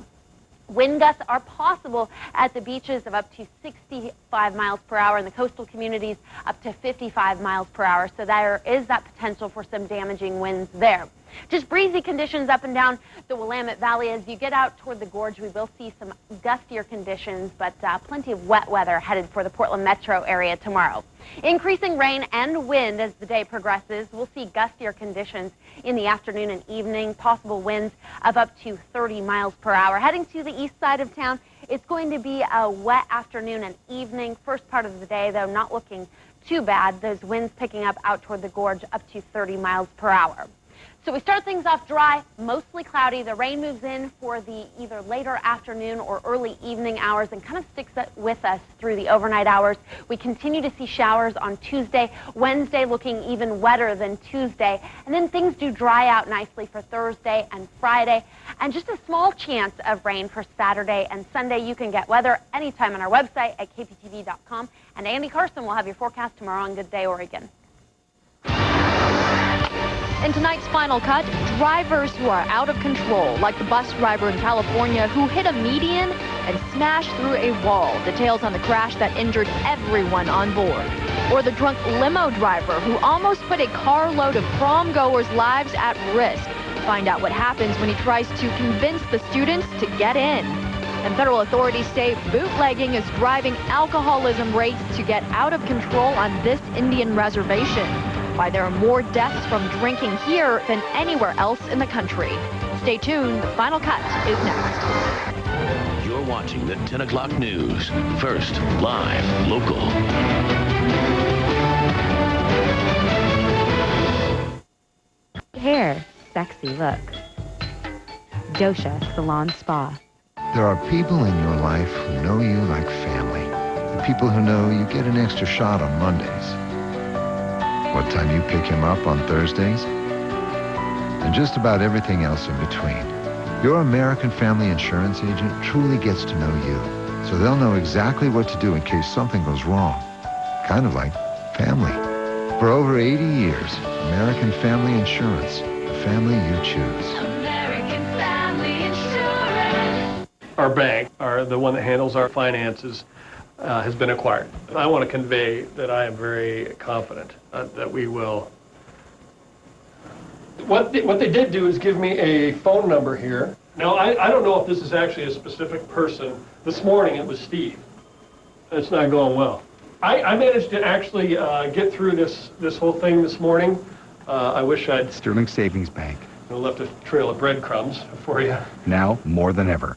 Wind gusts are possible at the beaches of up to 65 miles per hour, in the coastal communities up to 55 miles per hour. So there is that potential for some damaging winds there. Just breezy conditions up and down the Willamette Valley. As you get out toward the gorge, we will see some gustier conditions, but plenty of wet weather headed for the Portland metro area tomorrow. Increasing rain and wind as the day progresses. We'll see gustier conditions in the afternoon and evening, possible winds of up to 30 miles per hour. Heading to the east side of town, it's going to be a wet afternoon and evening. First part of the day, though, not looking too bad. Those winds picking up out toward the gorge up to 30 miles per hour. So we start things off dry, mostly cloudy. The rain moves in for the either later afternoon or early evening hours and kind of sticks with us through the overnight hours. We continue to see showers on Tuesday, Wednesday looking even wetter than Tuesday. And then things do dry out nicely for Thursday and Friday. And just a small chance of rain for Saturday and Sunday. You can get weather anytime on our website at KPTV.com. And Andy Carson will have your forecast tomorrow on Good Day Oregon. In tonight's Final Cut, drivers who are out of control, like the bus driver in California who hit a median and smashed through a wall. Details on the crash that injured everyone on board. Or the drunk limo driver who almost put a carload of prom goers' lives at risk. Find out what happens when he tries to convince the students to get in. And federal authorities say bootlegging is driving alcoholism rates to get out of control on this Indian reservation. Why there are more deaths from drinking here than anywhere else in the country. Stay tuned. The Final Cut is next. You're watching the 10 o'clock news. First, live, local. Hair, sexy looks. Dosha Salon Spa. There are people in your life who know you like family. The people who know you get an extra shot on Mondays. What time you pick him up on Thursdays, and just about everything else in between. Your American Family Insurance agent truly gets to know you, so they'll know exactly what to do in case something goes wrong. Kind of like family. For over 80 years, American Family Insurance, the family you choose. American Family Insurance. Our bank, the one that handles our finances, has been acquired. I want to convey that I am very confident that we will. What they did do is give me a phone number here. Now, I don't know if this is actually a specific person. This morning it was Steve. It's not going well. I managed to actually get through this whole thing this morning. I wish I'd Sterling Savings Bank. left a trail of breadcrumbs for you. Now more than ever.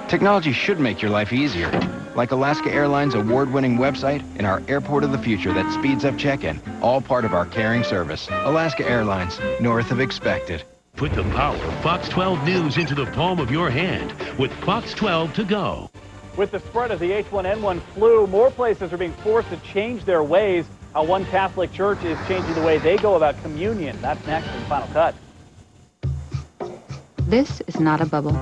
Technology should make your life easier, like Alaska Airlines' award-winning website and our Airport of the Future that speeds up check-in, all part of our caring service. Alaska Airlines, north of expected. Put the power of Fox 12 News into the palm of your hand with Fox 12 to go. With the spread of the H1N1 flu, more places are being forced to change their ways. How one Catholic church is changing the way they go about communion. That's next in Final Cut. This is not a bubble.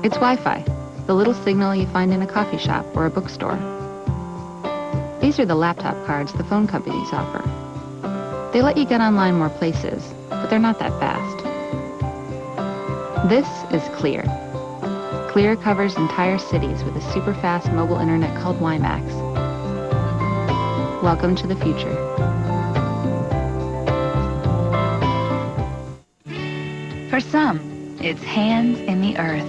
It's Wi-Fi, the little signal you find in a coffee shop or a bookstore. These are the laptop cards the phone companies offer. They let you get online more places, but they're not that fast. This is Clear. Clear covers entire cities with a super fast mobile internet called WiMAX. Welcome to the future. For some, it's hands in the earth.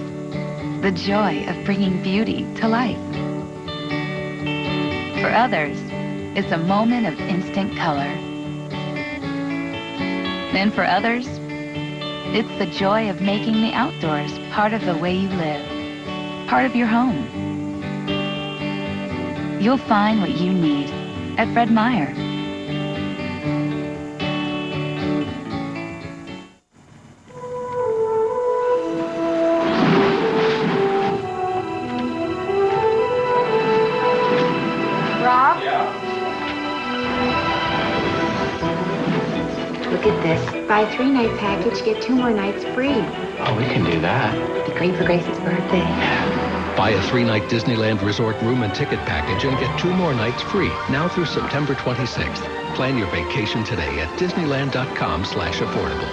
The joy of bringing beauty to life. For others, it's a moment of instant color. And for others, it's the joy of making the outdoors part of the way you live, part of your home. You'll find what you need at Fred Meyer. Rob? Look at this. Buy a 3-night package, get 2 more nights free. Oh, we can do that. Be great for Grace's birthday. Buy a 3-night Disneyland Resort room and ticket package and get 2 more nights free, now through September 26th. Plan your vacation today at disneyland.com/affordable.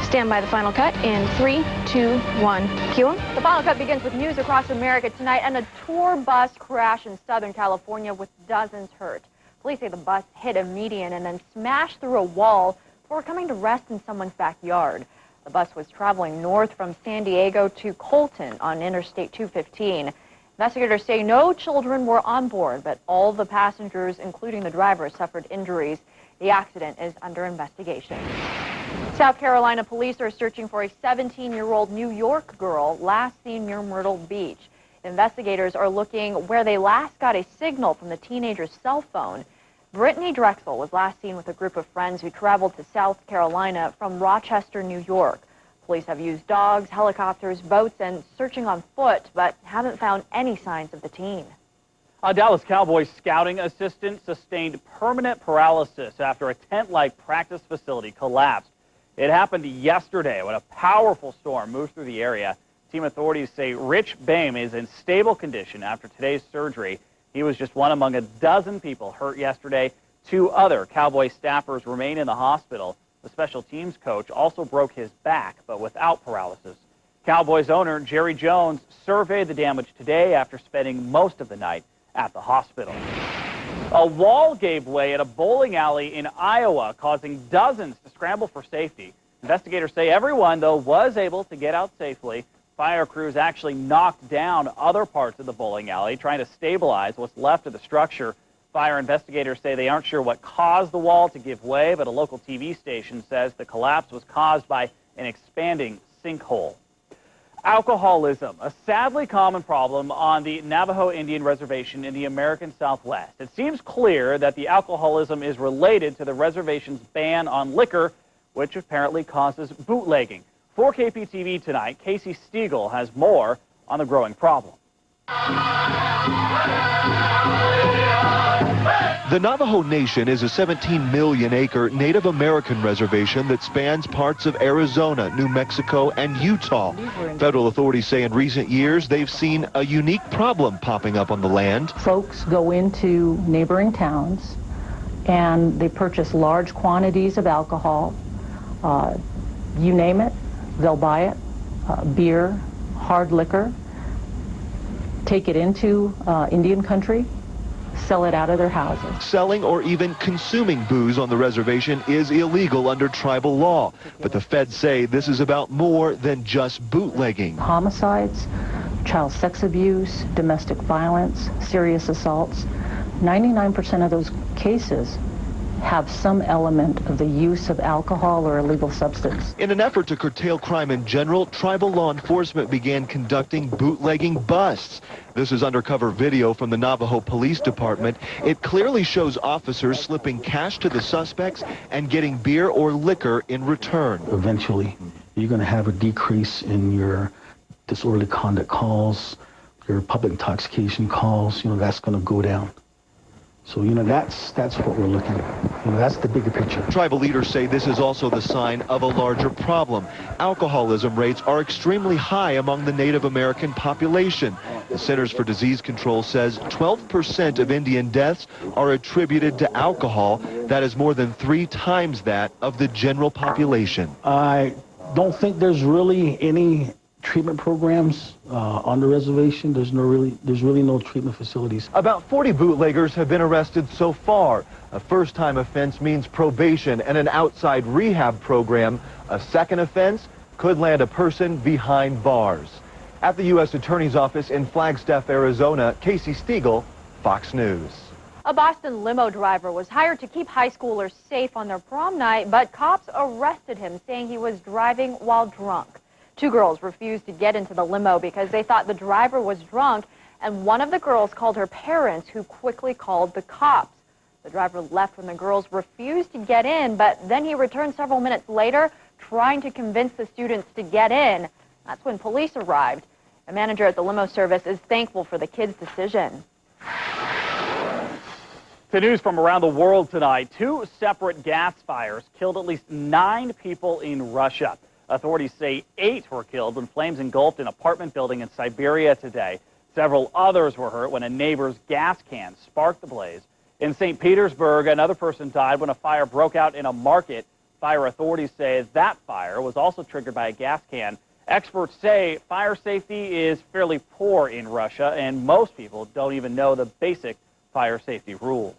Stand by the Final Cut in 3, 2, 1, cue 'em. The Final Cut begins with news across America tonight and a tour bus crash in Southern California with dozens hurt. Police say the bus hit a median and then smashed through a wall before coming to rest in someone's backyard. The bus was traveling north from San Diego to Colton on Interstate 215. Investigators say no children were on board, but all the passengers, including the driver, suffered injuries. The accident is under investigation. South Carolina police are searching for a 17-year-old New York girl last seen near Myrtle Beach. Investigators are looking where they last got a signal from the teenager's cell phone. Brittany Drexel was last seen with a group of friends who traveled to South Carolina from Rochester, New York. Police have used dogs, helicopters, boats, and searching on foot, but haven't found any signs of the teen. A Dallas Cowboys scouting assistant sustained permanent paralysis after a tent-like practice facility collapsed. It happened yesterday when a powerful storm moved through the area. Team authorities say Rich Boehm is in stable condition after today's surgery. He was just one among a dozen people hurt yesterday. 2 other Cowboys staffers remain in the hospital. The special teams coach also broke his back, but without paralysis. Cowboys owner Jerry Jones surveyed the damage today after spending most of the night at the hospital. A wall gave way at a bowling alley in Iowa, causing dozens to scramble for safety. Investigators say everyone, though, was able to get out safely. Fire crews actually knocked down other parts of the bowling alley, trying to stabilize what's left of the structure. Fire investigators say they aren't sure what caused the wall to give way, but a local TV station says the collapse was caused by an expanding sinkhole. Alcoholism, a sadly common problem on the Navajo Indian Reservation in the American Southwest. It seems clear that the alcoholism is related to the reservation's ban on liquor, which apparently causes bootlegging. For KPTV tonight, Casey Stiegel has more on the growing problem. The Navajo Nation is a 17 million acre Native American reservation that spans parts of Arizona, New Mexico, and Utah. Federal authorities say in recent years they've seen a unique problem popping up on the land. Folks go into neighboring towns and they purchase large quantities of alcohol. You name it, they'll buy it. Beer, hard liquor, take it into Indian country, sell it out of their houses. Selling or even consuming booze on the reservation is illegal under tribal law, but the feds say this is about more than just bootlegging. Homicides, child sex abuse, domestic violence, serious assaults, 99% of those cases have some element of the use of alcohol or illegal substance. In an effort to curtail crime in general, tribal law enforcement began conducting bootlegging busts. This is undercover video from the Navajo Police Department. It clearly shows officers slipping cash to the suspects and getting beer or liquor in return. Eventually, you're going to have a decrease in your disorderly conduct calls, your public intoxication calls. That's going to go down. So, that's what we're looking at. That's the bigger picture. Tribal leaders say this is also the sign of a larger problem. Alcoholism rates are extremely high among the Native American population. The Centers for Disease Control says 12% of Indian deaths are attributed to alcohol. That is more than 3 times that of the general population. I don't think there's really any treatment programs on the reservation. There's really no treatment facilities. About 40 bootleggers have been arrested so far. A first-time offense means probation and an outside rehab program. A second offense could land a person behind bars. At the U.S. Attorney's Office in Flagstaff, Arizona, Casey Stiegel, Fox News. A Boston limo driver was hired to keep high schoolers safe on their prom night, but cops arrested him saying he was driving while drunk. 2 girls refused to get into the limo because they thought the driver was drunk, and one of the girls called her parents, who quickly called the cops. The driver left when the girls refused to get in, but then he returned several minutes later trying to convince the students to get in. That's when police arrived. A manager at the limo service is thankful for the kids' decision. To news from around the world tonight, 2 separate gas fires killed at least 9 people in Russia. Authorities say 8 were killed when flames engulfed an apartment building in Siberia today. Several others were hurt when a neighbor's gas can sparked the blaze. In St. Petersburg, another person died when a fire broke out in a market. Fire authorities say that fire was also triggered by a gas can. Experts say fire safety is fairly poor in Russia, and most people don't even know the basic fire safety rules.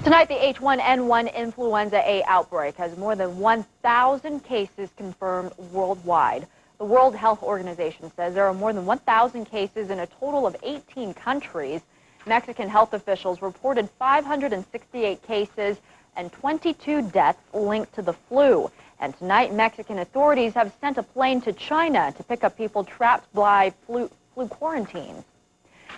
Tonight, the H1N1 influenza A outbreak has more than 1,000 cases confirmed worldwide. The World Health Organization says there are more than 1,000 cases in a total of 18 countries. Mexican health officials reported 568 cases and 22 deaths linked to the flu. And tonight, Mexican authorities have sent a plane to China to pick up people trapped by flu quarantines.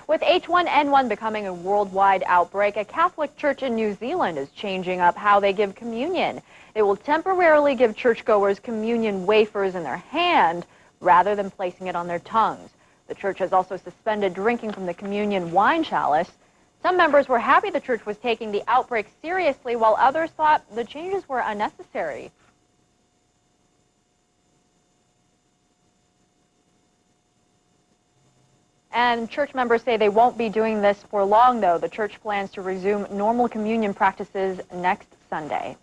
With H1N1 becoming a worldwide outbreak, a Catholic church in New Zealand is changing up how they give communion. They will temporarily give churchgoers communion wafers in their hand rather than placing it on their tongues. The church has also suspended drinking from the communion wine chalice. Some members were happy the church was taking the outbreak seriously, while others thought the changes were unnecessary. And church members say they won't be doing this for long, though. The church plans to resume normal communion practices next Sunday.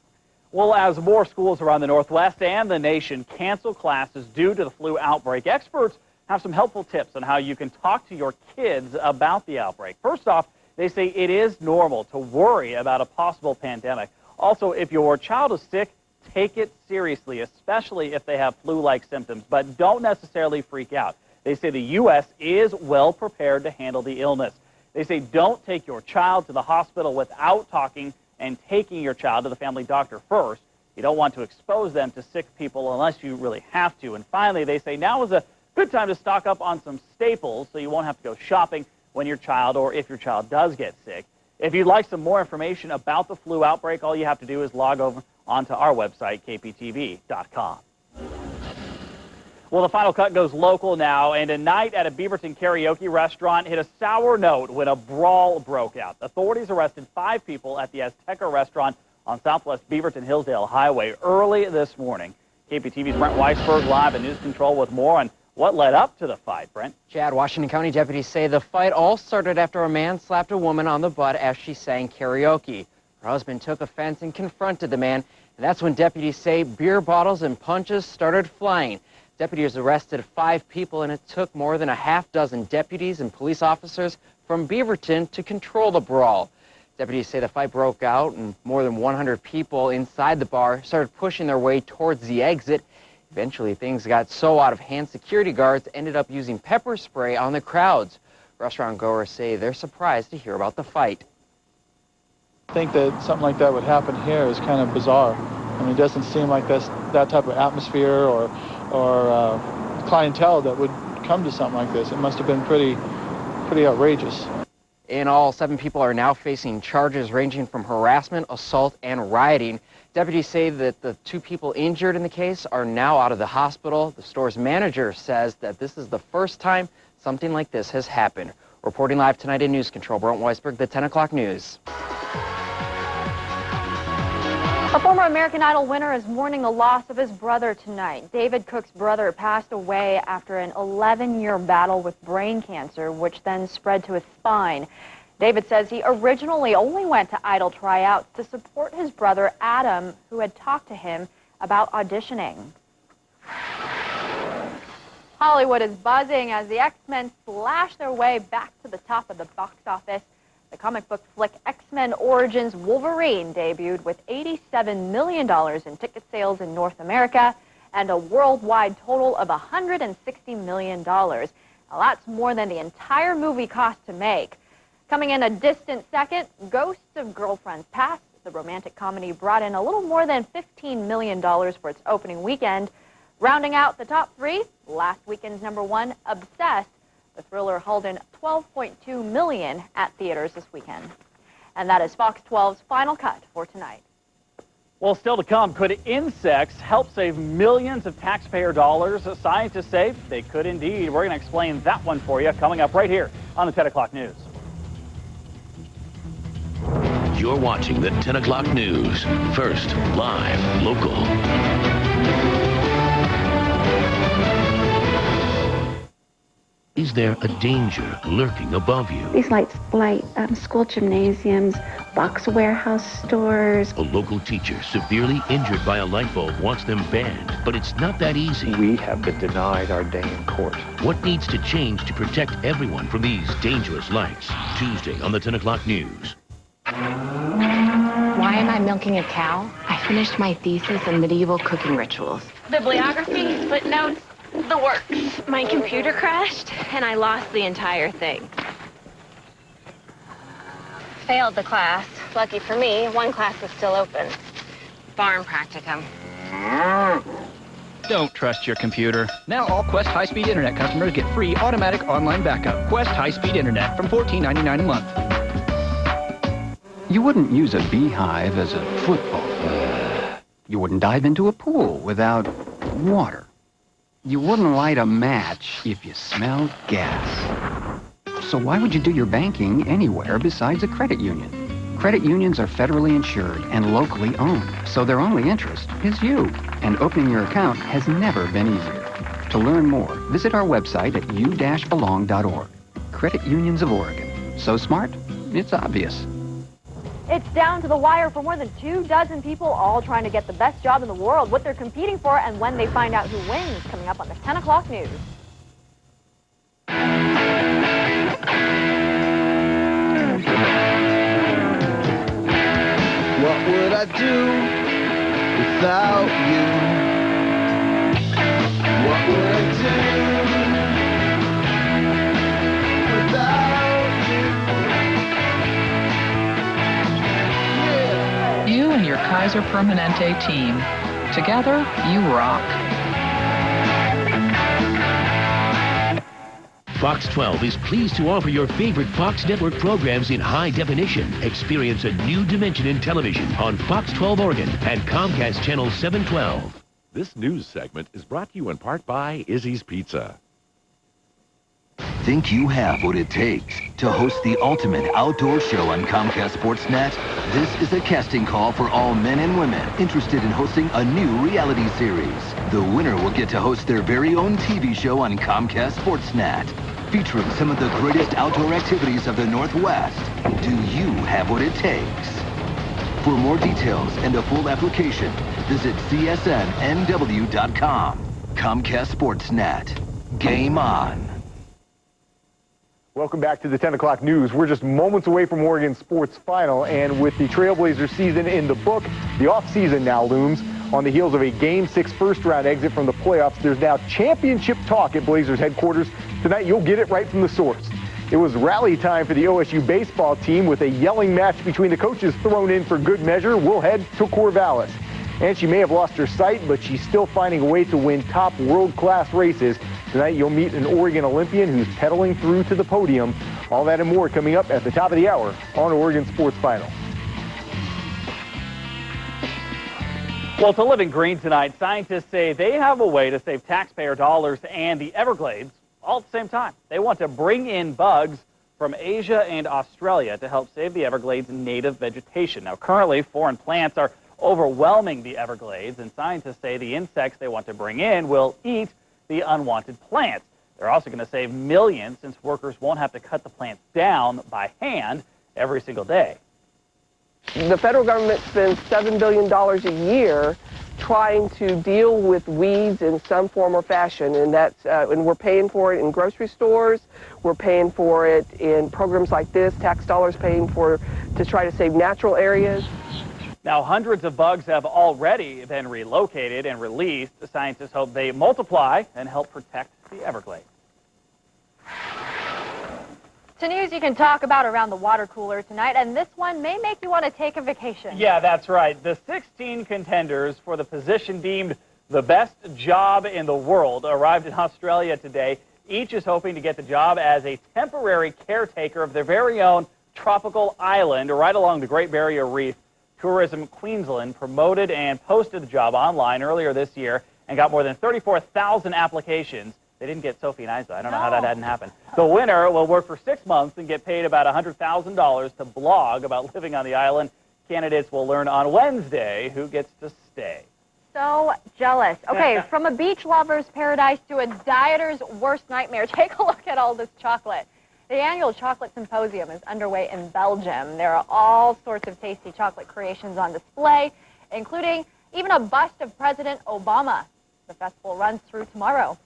Well, as more schools around the Northwest and the nation cancel classes due to the flu outbreak, experts have some helpful tips on how you can talk to your kids about the outbreak. First off, they say it is normal to worry about a possible pandemic. Also, if your child is sick, take it seriously, especially if they have flu-like symptoms, but don't necessarily freak out. They say the U.S. is well prepared to handle the illness. They say don't take your child to the hospital without talking and taking your child to the family doctor first. You don't want to expose them to sick people unless you really have to. And finally, they say now is a good time to stock up on some staples so you won't have to go shopping when your child or if your child does get sick. If you'd like some more information about the flu outbreak, all you have to do is log over onto our website, kptv.com. Well, the final cut goes local now, and a night at a Beaverton karaoke restaurant hit a sour note when a brawl broke out. Authorities arrested 5 people at the Azteca restaurant on Southwest Beaverton-Hillsdale Highway early this morning. KPTV's Brent Weisberg live at News Control with more on what led up to the fight. Brent? Chad, Washington County deputies say the fight all started after a man slapped a woman on the butt as she sang karaoke. Her husband took offense and confronted the man, and that's when deputies say beer bottles and punches started flying. Deputies arrested 5 people, and it took more than a half-dozen deputies and police officers from Beaverton to control the brawl. Deputies say the fight broke out, and more than 100 people inside the bar started pushing their way towards the exit. Eventually, things got so out of hand, security guards ended up using pepper spray on the crowds. Restaurant goers say they're surprised to hear about the fight. I think that something like that would happen here is kind of bizarre. I mean, it doesn't seem like that's that type of atmosphere or clientele that would come to something like this. It must have been pretty outrageous. In all, 7 people are now facing charges ranging from harassment, assault, and rioting. Deputies say that the 2 people injured in the case are now out of the hospital. The store's manager says that this is the first time something like this has happened. Reporting live tonight in News Control, Brent Weisberg, the 10 o'clock news. A former American Idol winner is mourning the loss of his brother tonight. David Cook's brother passed away after an 11-year battle with brain cancer, which then spread to his spine. David says he originally only went to Idol tryouts to support his brother Adam, who had talked to him about auditioning. Hollywood is buzzing as the X-Men slash their way back to the top of the box office. The comic book flick X-Men Origins Wolverine debuted with $87 million in ticket sales in North America and a worldwide total of $160 million. Now, that's more than the entire movie cost to make. Coming in a distant second, Ghosts of Girlfriends Past. The romantic comedy brought in a little more than $15 million for its opening weekend. Rounding out the top 3, last weekend's #1, Obsessed. The thriller hauled in $12.2 million at theaters this weekend. And that is Fox 12's final cut for tonight. Well, still to come, could insects help save millions of taxpayer dollars? Scientists say they could indeed. We're going to explain that one for you coming up right here on the 10 o'clock news. You're watching the 10 o'clock news. First, live, local. Is there a danger lurking above you? These lights light school gymnasiums, box warehouse stores. A local teacher severely injured by a light bulb wants them banned, but it's not that easy. We have been denied our day in court. What needs to change to protect everyone from these dangerous lights? Tuesday on the 10 o'clock news. Why am I milking a cow? I finished my thesis on medieval cooking rituals. Bibliography, footnotes, the works. My computer crashed, and I lost the entire thing. Failed the class. Lucky for me, one class is still open. Farm practicum. Don't trust your computer. Now all Quest high-speed internet customers get free automatic online backup. Quest high-speed internet from $14.99 a month. You wouldn't use a beehive as a football. You wouldn't dive into a pool without water. You wouldn't light a match if you smelled gas. So why would you do your banking anywhere besides a credit union? Credit unions are federally insured and locally owned, so their only interest is you. And opening your account has never been easier. To learn more, visit our website at u-belong.org. Credit Unions of Oregon. So smart, it's obvious. It's down to the wire for more than 24 people, all trying to get the best job in the world, what they're competing for, and when they find out who wins, coming up on the 10 o'clock news. What would I do without you? What would I do without You and your Kaiser Permanente team. Together, you rock. Fox 12 is pleased to offer your favorite Fox Network programs in high definition. Experience a new dimension in television on Fox 12 Oregon and Comcast Channel 712. This news segment is brought to you in part by Izzy's Pizza. Think you have what it takes to host the ultimate outdoor show on Comcast Sportsnet? This is a casting call for all men and women interested in hosting a new reality series. The winner will get to host their very own TV show on Comcast Sportsnet, featuring some of the greatest outdoor activities of the Northwest. Do you have what it takes? For more details and a full application, visit csnnw.com. Comcast Sportsnet. Game on. Welcome back to the 10 o'clock news. We're just moments away from Oregon's sports final, and with the Trailblazers season in the book, the offseason now looms. On the heels of a Game 6 first-round exit from the playoffs, there's now championship talk at Blazers headquarters. Tonight, you'll get it right from the source. It was rally time for the OSU baseball team with a yelling match between the coaches thrown in for good measure. We'll head to Corvallis. And she may have lost her sight, but she's still finding a way to win top world-class races. Tonight, you'll meet an Oregon Olympian who's pedaling through to the podium. All that and more coming up at the top of the hour on Oregon Sports Final. Well, to Living Green tonight, scientists say they have a way to save taxpayer dollars and the Everglades all at the same time. They want to bring in bugs from Asia and Australia to help save the Everglades' native vegetation. Now, currently, foreign plants are overwhelming the Everglades, and scientists say the insects they want to bring in will eat the unwanted plants. They're also going to save millions since workers won't have to cut the plants down by hand every single day. The federal government spends $7 billion a year trying to deal with weeds in some form or fashion, and and we're paying for it in grocery stores. We're paying for it in programs like this. Tax dollars paying to try to save natural areas. Now, hundreds of bugs have already been relocated and released. The scientists hope they multiply and help protect the Everglades. To news you can talk about around the water cooler tonight, and this one may make you want to take a vacation. Yeah, that's right. The 16 contenders for the position deemed the best job in the world arrived in Australia today. Each is hoping to get the job as a temporary caretaker of their very own tropical island right along the Great Barrier Reef. Tourism Queensland promoted and posted the job online earlier this year and got more than 34,000 applications. They didn't get Sophie and Isa. I don't know how that hadn't happened. The winner will work for 6 months and get paid about $100,000 to blog about living on the island. Candidates will learn on Wednesday who gets to stay. So jealous. Okay, from a beach lover's paradise to a dieter's worst nightmare, take a look at all this chocolate. The annual Chocolate Symposium is underway in Belgium. There are all sorts of tasty chocolate creations on display, including even a bust of President Obama. The festival runs through tomorrow.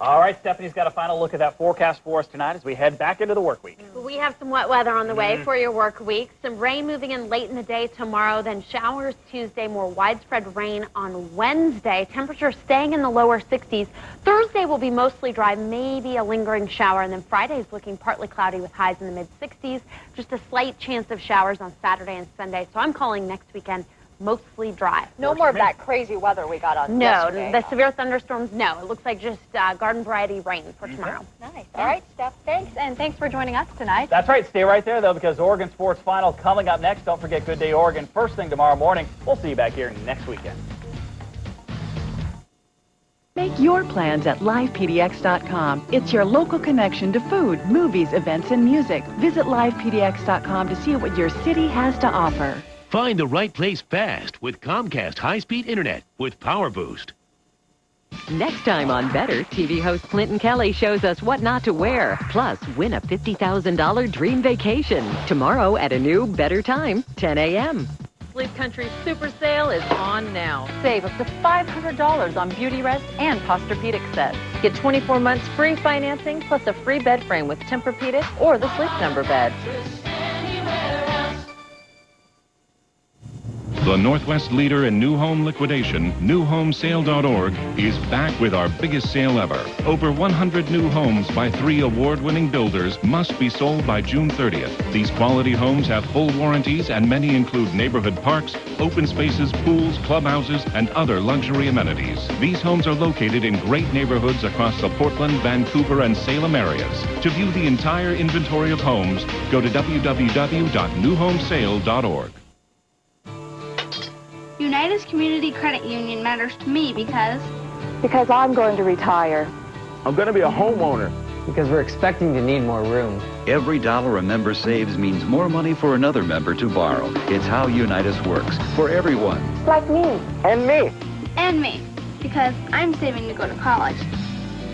All right, Stephanie's got a final look at that forecast for us tonight as we head back into the work week. We have some wet weather on the way for your work week. Some rain moving in late in the day tomorrow, then showers Tuesday, more widespread rain on Wednesday. Temperatures staying in the lower 60s. Thursday will be mostly dry, maybe a lingering shower, and then Friday is looking partly cloudy with highs in the mid-60s. Just a slight chance of showers on Saturday and Sunday, so I'm calling next weekend mostly dry. No more of that crazy weather we got on yesterday. The severe thunderstorms, no. It looks like just garden variety rain for tomorrow. Nice. All right, Steph, thanks. And thanks for joining us tonight. That's right. Stay right there, though, because Oregon Sports Final coming up next. Don't forget Good Day Oregon first thing tomorrow morning. We'll see you back here next weekend. Make your plans at livepdx.com. It's your local connection to food, movies, events, and music. Visit livepdx.com to see what your city has to offer. Find the right place fast with Comcast high-speed internet with Power Boost. Next time on Better, TV host Clinton Kelly shows us what not to wear. Plus, win a $50,000 dream vacation. Tomorrow at a new, better time, 10 a.m. Sleep Country's super sale is on now. Save up to $500 on beauty rest and Posturepedic sets. Get 24 months free financing plus a free bed frame with Tempur-Pedic or the Sleep Number bed. The Northwest leader in new home liquidation, newhomesale.org, is back with our biggest sale ever. Over 100 new homes by 3 award-winning builders must be sold by June 30th. These quality homes have full warranties and many include neighborhood parks, open spaces, pools, clubhouses, and other luxury amenities. These homes are located in great neighborhoods across the Portland, Vancouver, and Salem areas. To view the entire inventory of homes, go to www.newhomesale.org. Unitas Community Credit Union matters to me because I'm going to retire. I'm going to be a homeowner. Because we're expecting to need more room. Every dollar a member saves means more money for another member to borrow. It's how Unitas works for everyone. Like me. And me. and me because I'm saving to go to college.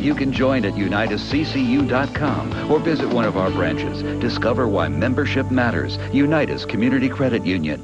You can join at unitasccu.com or visit one of our branches. Discover why membership matters. Unitas Community Credit Union.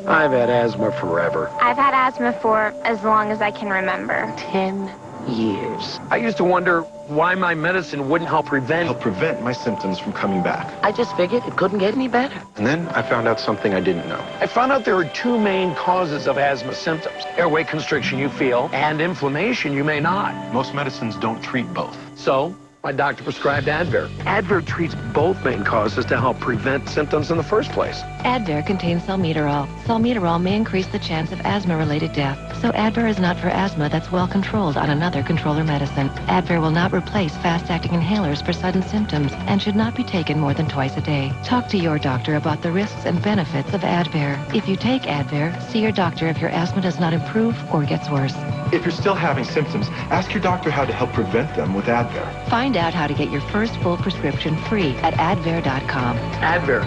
I've had asthma forever. I've had asthma for as long as I can remember. 10 years. I used to wonder why my medicine wouldn't help prevent my symptoms from coming back. I just figured it couldn't get any better. And then I found out something I didn't know. I found out there are two main causes of asthma symptoms. Airway constriction you feel, and inflammation you may not. Most medicines don't treat both. So my doctor prescribed Advair. Advair treats both main causes to help prevent symptoms in the first place. Advair contains salmeterol. Salmeterol may increase the chance of asthma-related death, so Advair is not for asthma that's well controlled on another controller medicine. Advair will not replace fast-acting inhalers for sudden symptoms and should not be taken more than twice a day. Talk to your doctor about the risks and benefits of Advair. If you take Advair, see your doctor if your asthma does not improve or gets worse. If you're still having symptoms, ask your doctor how to help prevent them with Advair. Find out how to get your first full prescription free at Advair.com. Advair.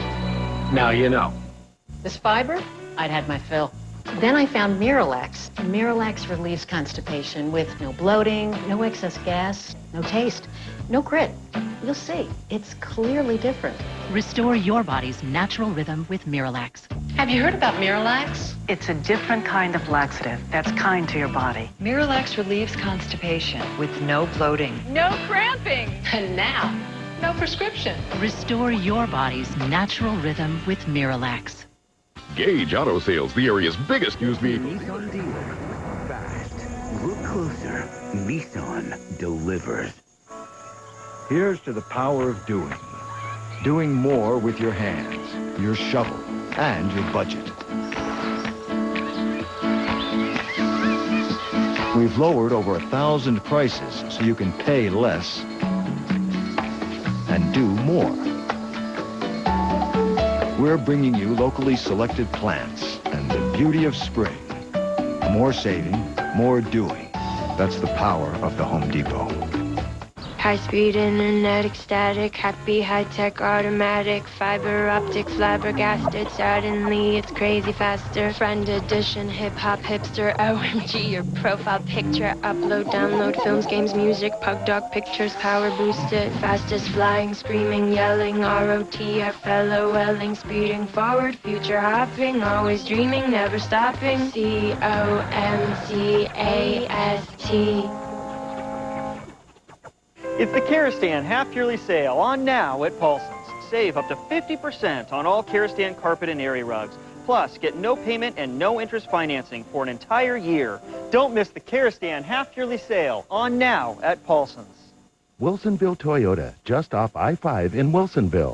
Now you know. This fiber, I'd had my fill. Then I found Miralax. Miralax relieves constipation with no bloating, no excess gas, no taste, no grit. You'll see, it's clearly different. Restore your body's natural rhythm with Miralax. Have you heard about Miralax? It's a different kind of laxative that's kind to your body. Miralax relieves constipation with no bloating. No cramping. And now, no prescription. Restore your body's natural rhythm with Miralax. Gage Auto Sales, the area's biggest used vehicle. Nissan dealer. Fast. Look closer. Nissan delivers. Here's to the power of doing. Doing more with your hands, your shovel, and your budget. We've lowered over 1,000 prices so you can pay less and do more. We're bringing you locally selected plants and the beauty of spring. More saving, more doing. That's the power of the Home Depot. High-speed internet, ecstatic, happy, high-tech, automatic, fiber optic, flabbergasted, suddenly it's crazy faster. Friend edition, hip-hop, hipster, OMG, your profile picture, upload, download, films, games, music, pug dog pictures, power boosted, fastest flying, screaming, yelling, ROTF, LOLing, speeding forward, future hopping, always dreaming, never stopping, COMCAST. It's the Karastan half-yearly sale on now at Paulson's. Save up to 50% on all Karastan carpet and area rugs. Plus, get no payment and no interest financing for an entire year. Don't miss the Karastan half-yearly sale on now at Paulson's. Wilsonville Toyota, just off I-5 in Wilsonville.